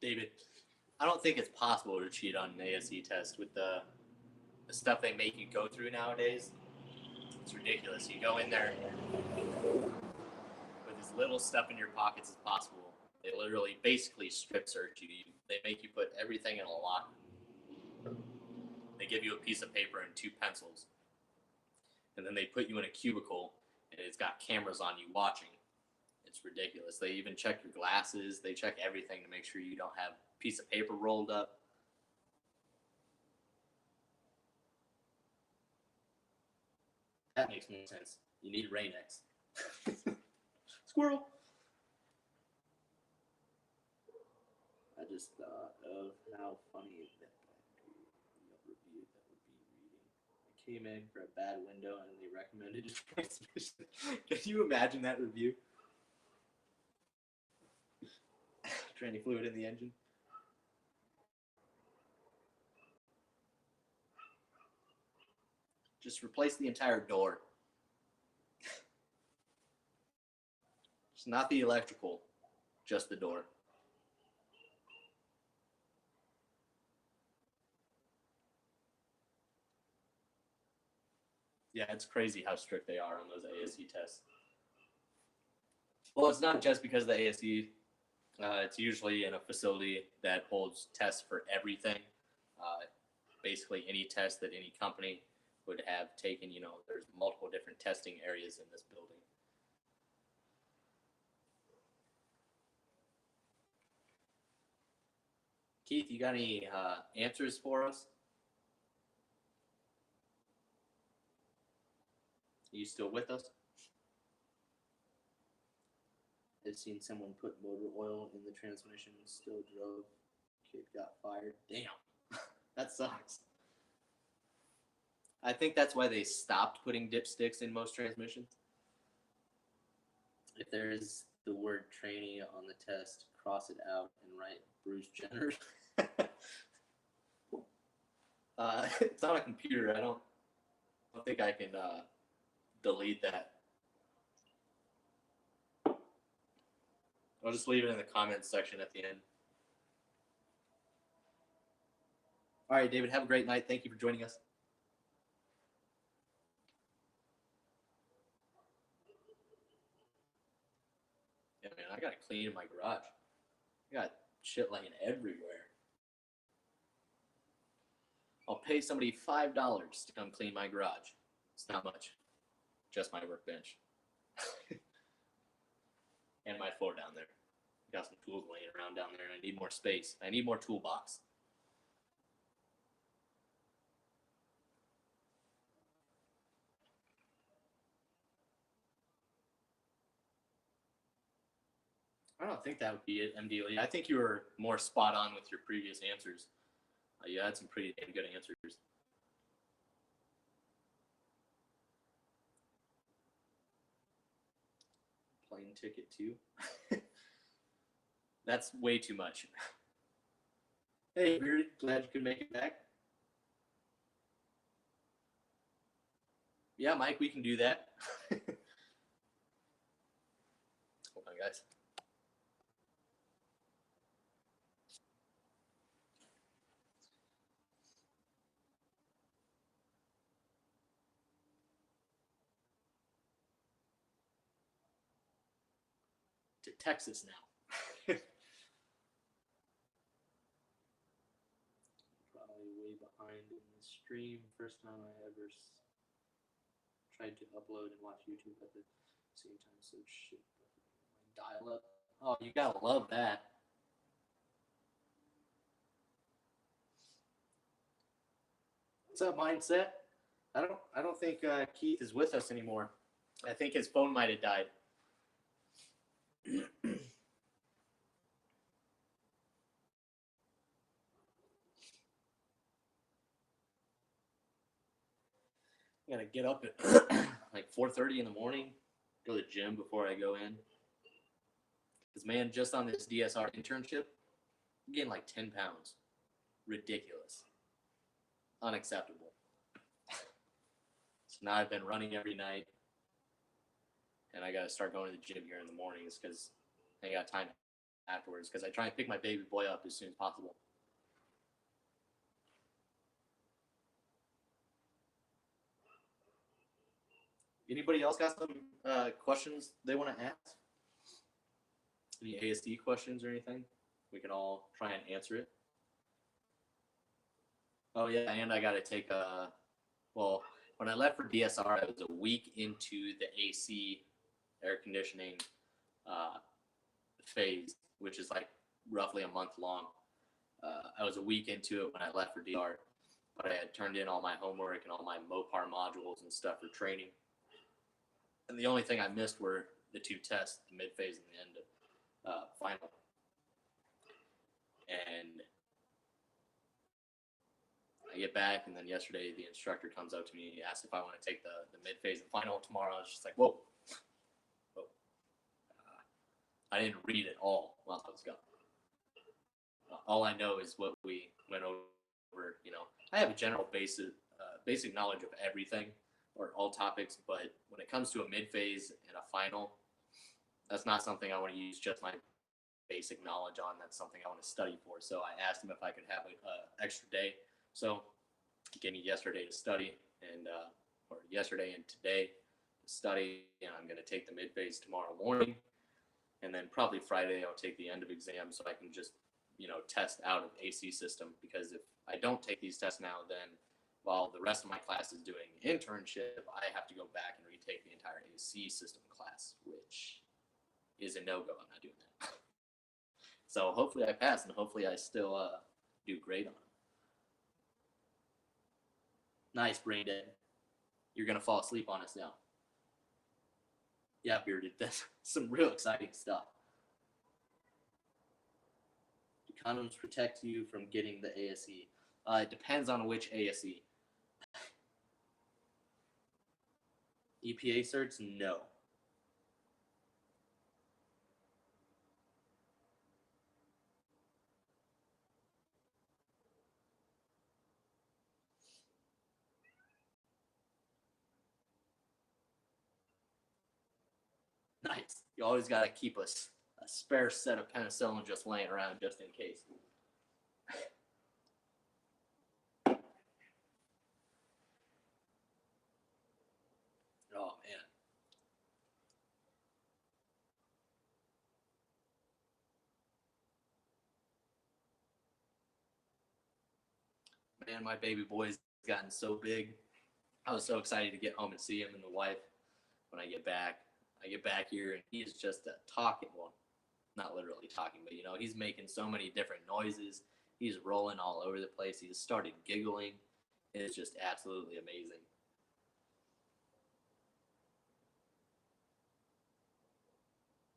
David, I don't think it's possible to cheat on an ASE test with the stuff they make you go through nowadays. It's ridiculous. You go in there with as little stuff in your pockets as possible. They literally basically strip search you. They make you put everything in a locker. They give you a piece of paper and 2 pencils. And then they put you in a cubicle and it's got cameras on you watching. It's ridiculous. They even check your glasses. They check everything to make sure you don't have a piece of paper rolled up. That makes more sense. You need Rain-X. Squirrel. I just thought of how funny that review that would be reading. I came in for a bad window and they recommended a transmission. Can you imagine that review? Tranny fluid in the engine. Just replace the entire door. It's not the electrical, just the door. Yeah, it's crazy how strict they are on those ASE tests. Well, it's not just because of the ASE. It's usually in a facility that holds tests for everything. Basically, any test that any company would have taken, there's multiple different testing areas in this building. Keith, you got any answers for us? Are you still with us? I've seen someone put motor oil in the transmission and still drove. Kid got fired. Damn, that sucks. I think that's why they stopped putting dipsticks in most transmissions. If there's the word trainee on the test, cross it out and write Bruce Jenner. It's on a computer. I don't think I can delete that. I'll just leave it in the comments section at the end. All right, David, have a great night. Thank you for joining us. Yeah, man, I gotta clean my garage. I got shit laying everywhere. I'll pay somebody $5 to come clean my garage. It's not much. Just my workbench. And my floor down there. Got some tools laying around down there, and I need more space. I need more toolbox. I don't think that would be it, MDLE. I think you were more spot on with your previous answers. You had some pretty damn good answers. Plane ticket too. That's way too much. Hey, Bearded, glad you could make it back. Yeah, Mike, we can do that. Hold on, guys. To Texas now. Probably way behind in the stream. First time I ever tried to upload and watch YouTube at the same time. So shit. Dial up. Oh, you gotta love that. What's up, Mindset? I don't think Keith is with us anymore. I think his phone might have died. I gotta get up at like 4:30 in the morning, go to the gym before I go in. Because man, just on this DSR internship, I'm getting like 10 pounds. Ridiculous. Unacceptable. So now I've been running every night, and I gotta start going to the gym here in the mornings because I got time afterwards. Because I try and pick my baby boy up as soon as possible. Anybody else got some questions they want to ask? Any ASD questions or anything? We can all try and answer it. Oh yeah, and I got to take a. Well, when I left for DSR, I was a week into the AC air conditioning phase, which is like roughly a month long. I was a week into it when I left for DR, but I had turned in all my homework and all my Mopar modules and stuff for training. And the only thing I missed were the two tests, the mid phase and the end of final. And I get back, and then yesterday the instructor comes up to me and he asked if I want to take the mid phase and final tomorrow. I was just like, whoa. I didn't read it all while I was gone. All I know is what we went over. You know, I have a general basic knowledge of everything or all topics, but when it comes to a mid phase and a final, that's not something I want to use just my basic knowledge on. That's something I want to study for. So I asked him if I could have an extra day. So he gave me yesterday to study, and or yesterday and today to study, and I'm going to take the mid phase tomorrow morning. And then probably Friday I'll take the end of exam so I can just, test out of AC system, because if I don't take these tests now, then while the rest of my class is doing internship, I have to go back and retake the entire AC system class, which is a no-go. I'm not doing that. So hopefully I pass, and hopefully I still do great on it. Nice, brain dead. You're going to fall asleep on us now. Yeah, Bearded, that's some real exciting stuff. Do condoms protect you from getting the ASE? It depends on which ASE. EPA certs, no. Nice. You always got to keep a spare set of penicillin just laying around just in case. Oh, man. man, my baby boy's gotten so big. I was so excited to get home and see him and the wife when I get back. I get back here and he is just a talking one. Not literally talking, but he's making so many different noises. He's rolling all over the place. He's started giggling. It's just absolutely amazing.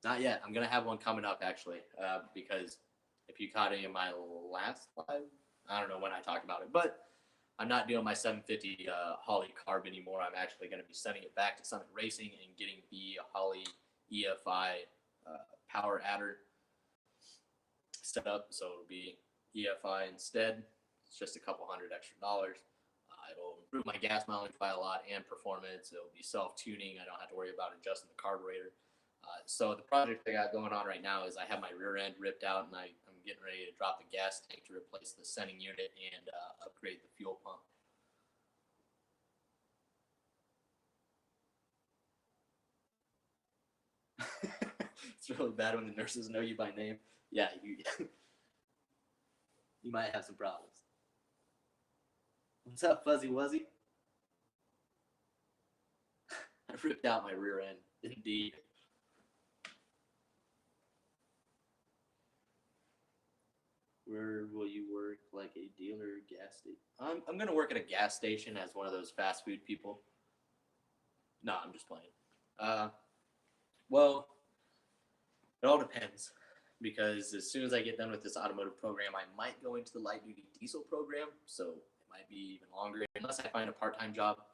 Not yet. I'm gonna have one coming up actually, because if you caught any of my last live, I don't know when I talked about it, but I'm not doing my 750 Holly carb anymore. I'm actually going to be sending it back to Summit Racing and getting the Holly EFI power adder set up. So it'll be EFI instead. It's just a couple $100 extra. It'll improve my gas mileage by a lot and performance. It'll be self-tuning. I don't have to worry about adjusting the carburetor. So the project I got going on right now is I have my rear end ripped out and I'm getting ready to drop the gas tank to replace the sending unit and upgrade the fuel pump. It's really bad when the nurses know you by name. Yeah, you might have some problems. What's up, Fuzzy Wuzzy? I ripped out my rear end, indeed. Where will you work, like a dealer, gas station? I'm gonna work at a gas station as one of those fast food people. No, I'm just playing. Well, it all depends because as soon as I get done with this automotive program, I might go into the light duty diesel program. So it might be even longer unless I find a part-time job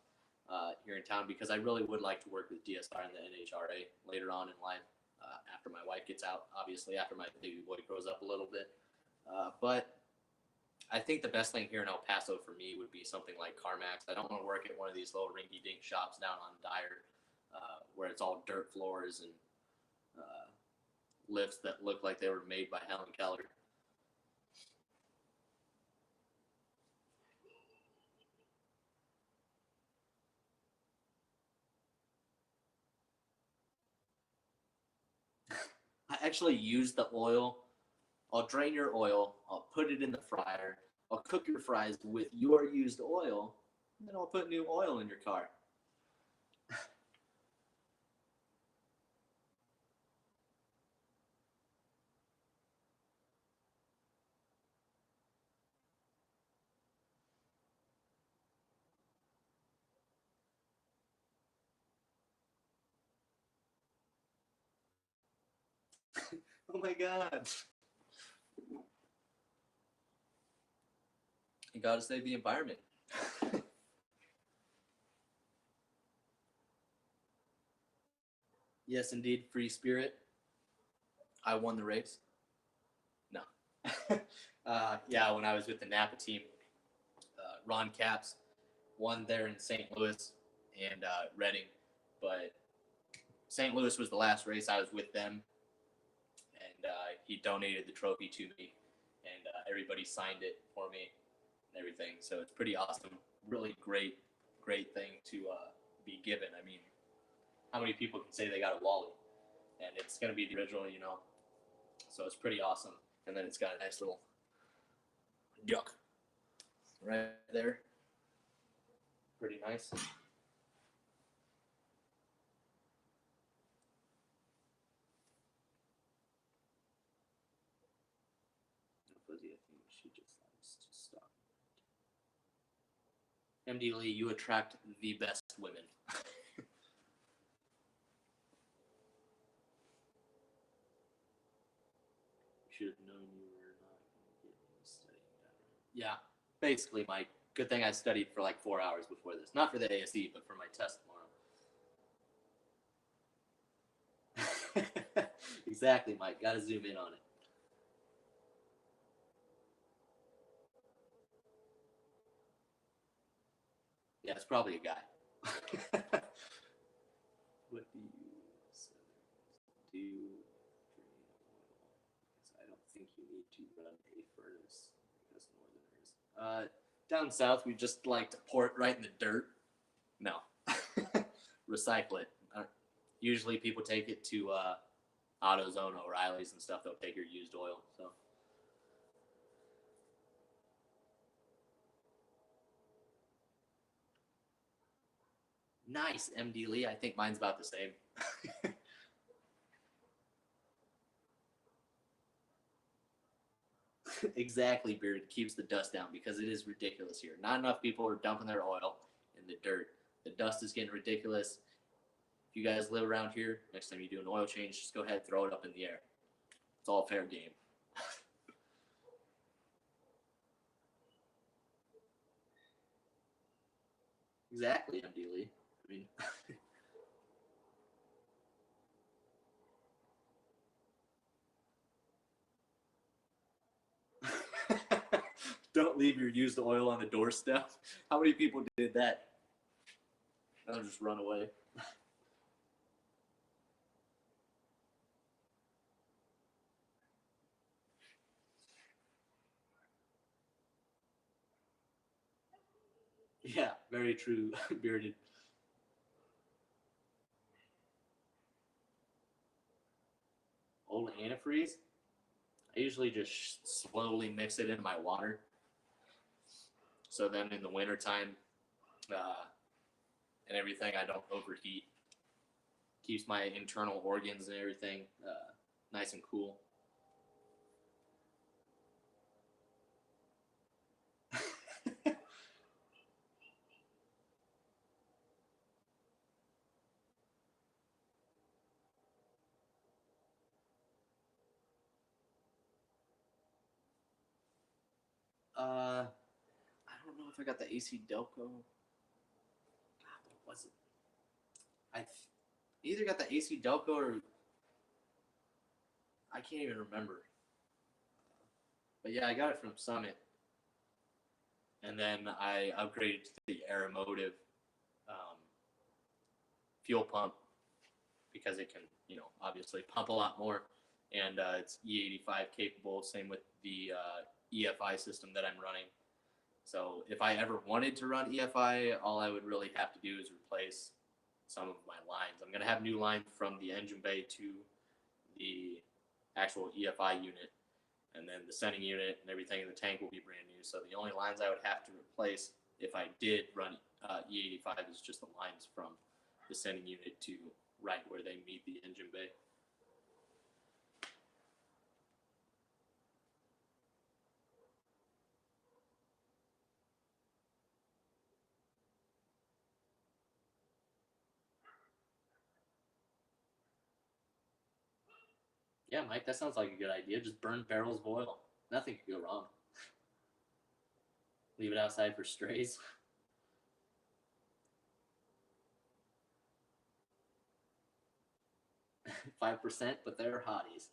here in town because I really would like to work with DSR and the NHRA later on in life after my wife gets out, obviously after my baby boy grows up a little bit. But I think the best thing here in El Paso for me would be something like CarMax. I don't want to work at one of these little rinky-dink shops down on Dyer where it's all dirt floors and lifts that look like they were made by Helen Keller. I actually use the oil. I'll drain your oil. I'll put it in the fryer. I'll cook your fries with your used oil. And then I'll put new oil in your car. Oh my God. You gotta save the environment. Yes, indeed. Free spirit. I won the race. No. Yeah, when I was with the Napa team, Ron Capps won there in St. Louis and Reading. But St. Louis was the last race I was with them, and he donated the trophy to me, and everybody signed it for me and everything. So it's pretty awesome. Really great, great thing to be given. I mean, how many people can say they got a Wally? And it's going to be the original. So it's pretty awesome. And then it's got a nice little duck right there. Pretty nice. Fuzzy, I think she just likes to stop. MD Lee, you attract the best women. Should have known you were not going to get me studying that. Yeah, basically, Mike. Good thing I studied for like 4 hours before this. Not for the ASE, but for my test tomorrow. Exactly, Mike. Got to zoom in on it. Yeah, it's probably a guy. What do you do? Because I don't think you need to run a furnace because Northerners. Down south, we just like to pour it right in the dirt. No, recycle it. Usually, people take it to AutoZone, O'Reilly's, and stuff. They'll take your used oil. So Nice, MD Lee. I think mine's about the same. Exactly, Beard. Keeps the dust down because it is ridiculous here. Not enough people are dumping their oil in the dirt. The dust is getting ridiculous. If you guys live around here, next time you do an oil change, just go ahead and throw it up in the air. It's all fair game. Exactly, MD Lee. I mean, don't leave your used oil on the doorstep. How many people did that? They'll just run away. Yeah, very true, Bearded. Old antifreeze. I usually just slowly mix it in my water. So then in the wintertime and everything, I don't overheat. Keeps my internal organs and everything nice and cool. I don't know if I got the AC Delco. God, what was it? I either got the AC Delco or I can't even remember. But yeah, I got it from Summit, and then I upgraded to the Aeromotive um, fuel pump because it can, obviously pump a lot more, and it's E85 capable. Same with the EFI system that I'm running. So if I ever wanted to run EFI, all I would really have to do is replace some of my lines. I'm going to have new lines from the engine bay to the actual EFI unit, and then the sending unit and everything in the tank will be brand new. So the only lines I would have to replace if I did run E85 is just the lines from the sending unit to right where they meet the engine bay. Yeah, Mike, that sounds like a good idea. Just burn barrels of oil. Nothing could go wrong. Leave it outside for strays. 5%, but they're hotties.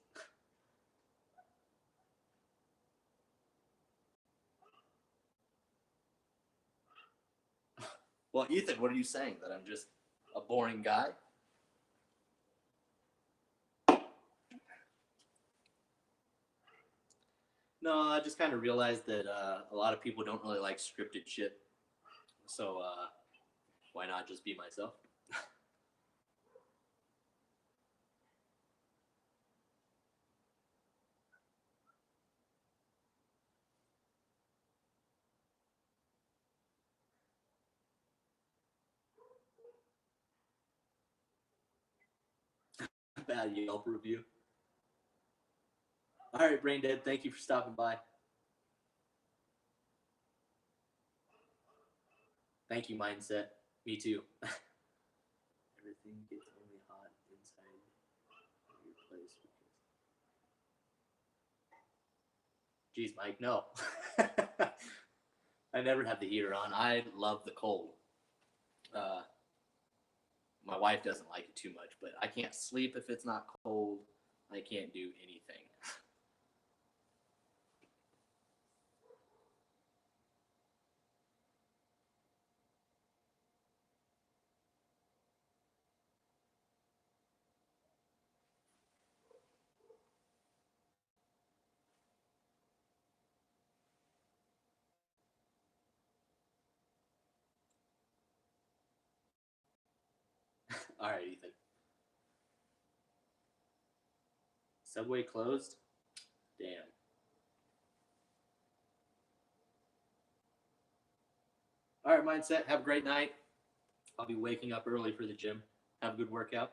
Well, Ethan, what are you saying? That I'm just a boring guy? No, I just kind of realized that a lot of people don't really like scripted shit. So why not just be myself? Bad Yelp review. All right, Brain Dead, thank you for stopping by. Thank you, Mindset. Me too. Everything gets only hot inside your place. Jeez, Mike, no. I never have the heater on. I love the cold. Uh, my wife doesn't like it too much, but I can't sleep if it's not cold. I can't do anything. All right, Ethan. Subway closed? Damn. All right, Mindset. Have a great night. I'll be waking up early for the gym. Have a good workout.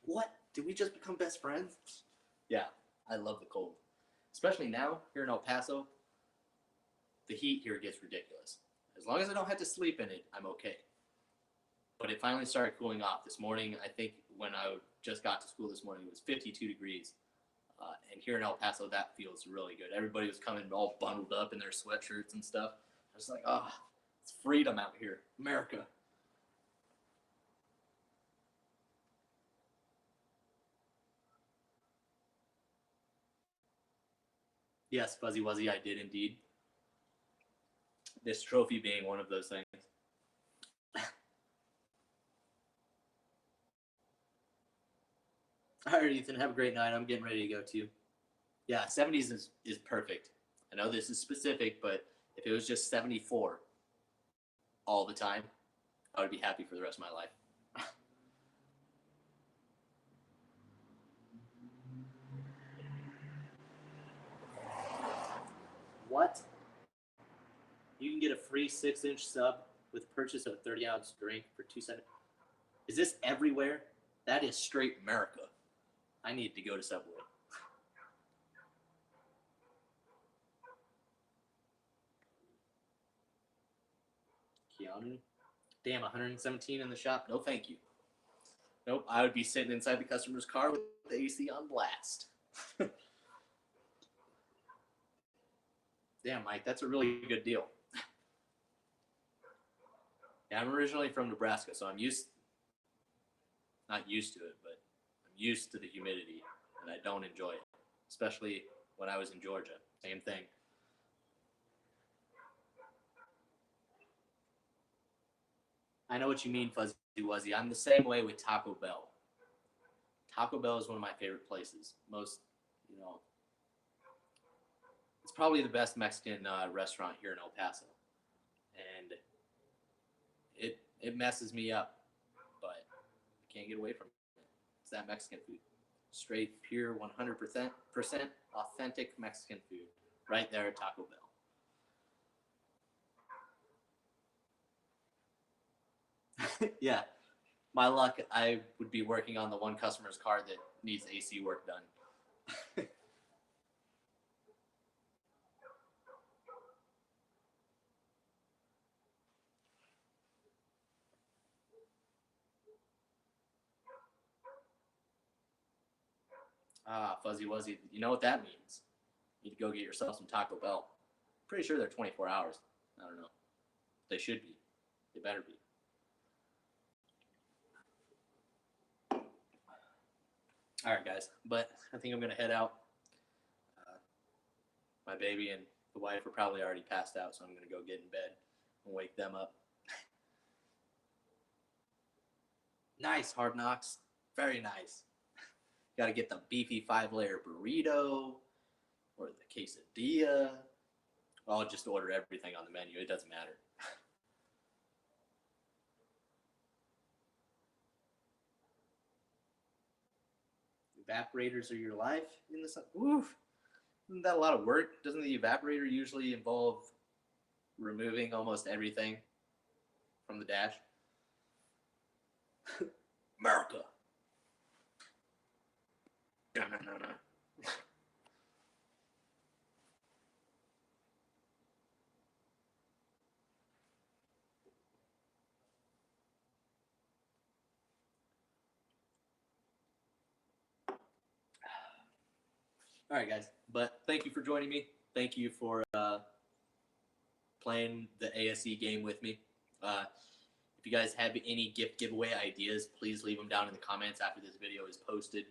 What? Did we just become best friends? Yeah, I love the cold. Especially now, here in El Paso, the heat here gets ridiculous. As long as I don't have to sleep in it, I'm okay. But it finally started cooling off this morning. I think when I just got to school this morning, it was 52 degrees. And here in El Paso, that feels really good. Everybody was coming all bundled up in their sweatshirts and stuff. I was like, oh, it's freedom out here, America. Yes, Fuzzy Wuzzy, I did indeed. This trophy being one of those things. All right, Ethan, have a great night. I'm getting ready to go too. Yeah, 70s is perfect. I know this is specific, but if it was just 74 all the time, I would be happy for the rest of my life. What? You can get a free 6-inch sub with purchase of a 30-ounce drink for $2.70. Is this everywhere? That is straight America. I need to go to Subway. Keanu? Damn, 117 in the shop? No, thank you. Nope, I would be sitting inside the customer's car with the AC on blast. Damn, Mike, that's a really good deal. Yeah, I'm originally from Nebraska, so I'm not used to it, but I'm used to the humidity, and I don't enjoy it, especially when I was in Georgia. Same thing. I know what you mean, Fuzzy Wuzzy. I'm the same way with Taco Bell. Taco Bell is one of my favorite places. Most, you know, it's probably the best Mexican restaurant here in El Paso, and it messes me up, but I can't get away from it. It's that Mexican food, straight, pure, 100% authentic Mexican food, right there at Taco Bell. Yeah, my luck, I would be working on the one customer's car that needs AC work done. Ah, Fuzzy Wuzzy, you know what that means? You need to go get yourself some Taco Bell. Pretty sure they're 24 hours. I don't know. They should be. They better be. All right, guys. But I think I'm gonna head out. Uh, my baby and the wife are probably already passed out, so I'm gonna go get in bed and wake them up. Nice, Hard Knocks. Very nice. Got to get the beefy 5-layer burrito or the quesadilla. I'll just order everything on the menu. It doesn't matter. Evaporators are your life in the sun. Oof. Isn't that a lot of work? Doesn't the evaporator usually involve removing almost everything from the dash? America. No, no, no, no. All right, guys. But thank you for joining me. Thank you for playing the ASE game with me. If you guys have any gift giveaway ideas, please leave them down in the comments after this video is posted,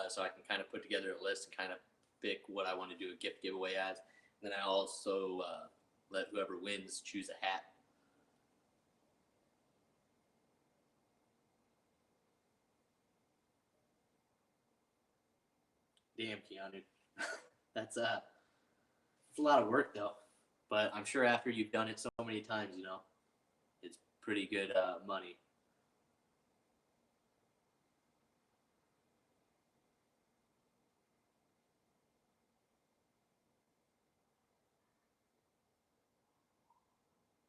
so I can kind of put together a list and kind of pick what I want to do a gift giveaway as. And then I also let whoever wins choose a hat. Damn, Keanu. That's it's a lot of work though. But I'm sure after you've done it so many times, you know, it's pretty good money.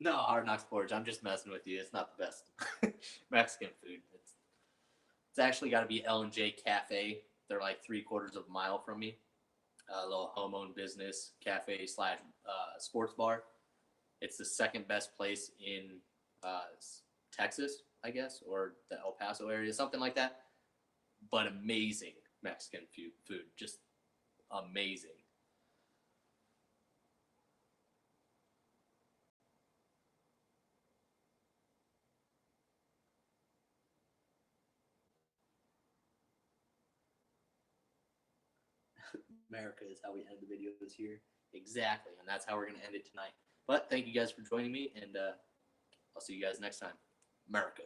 No, Hard Knocks Porridge. I'm just messing with you. It's not the best Mexican food. It's actually got to be L&J Cafe. They're like 3/4 of a mile from me. A little home-owned business cafe slash sports bar. It's the second best place in uh, Texas, I guess, or the El Paso area, something like that. But amazing Mexican food, just amazing. America is how we end the videos here. Exactly, and that's how we're gonna end it tonight. But thank you guys for joining me, and I'll see you guys next time. America.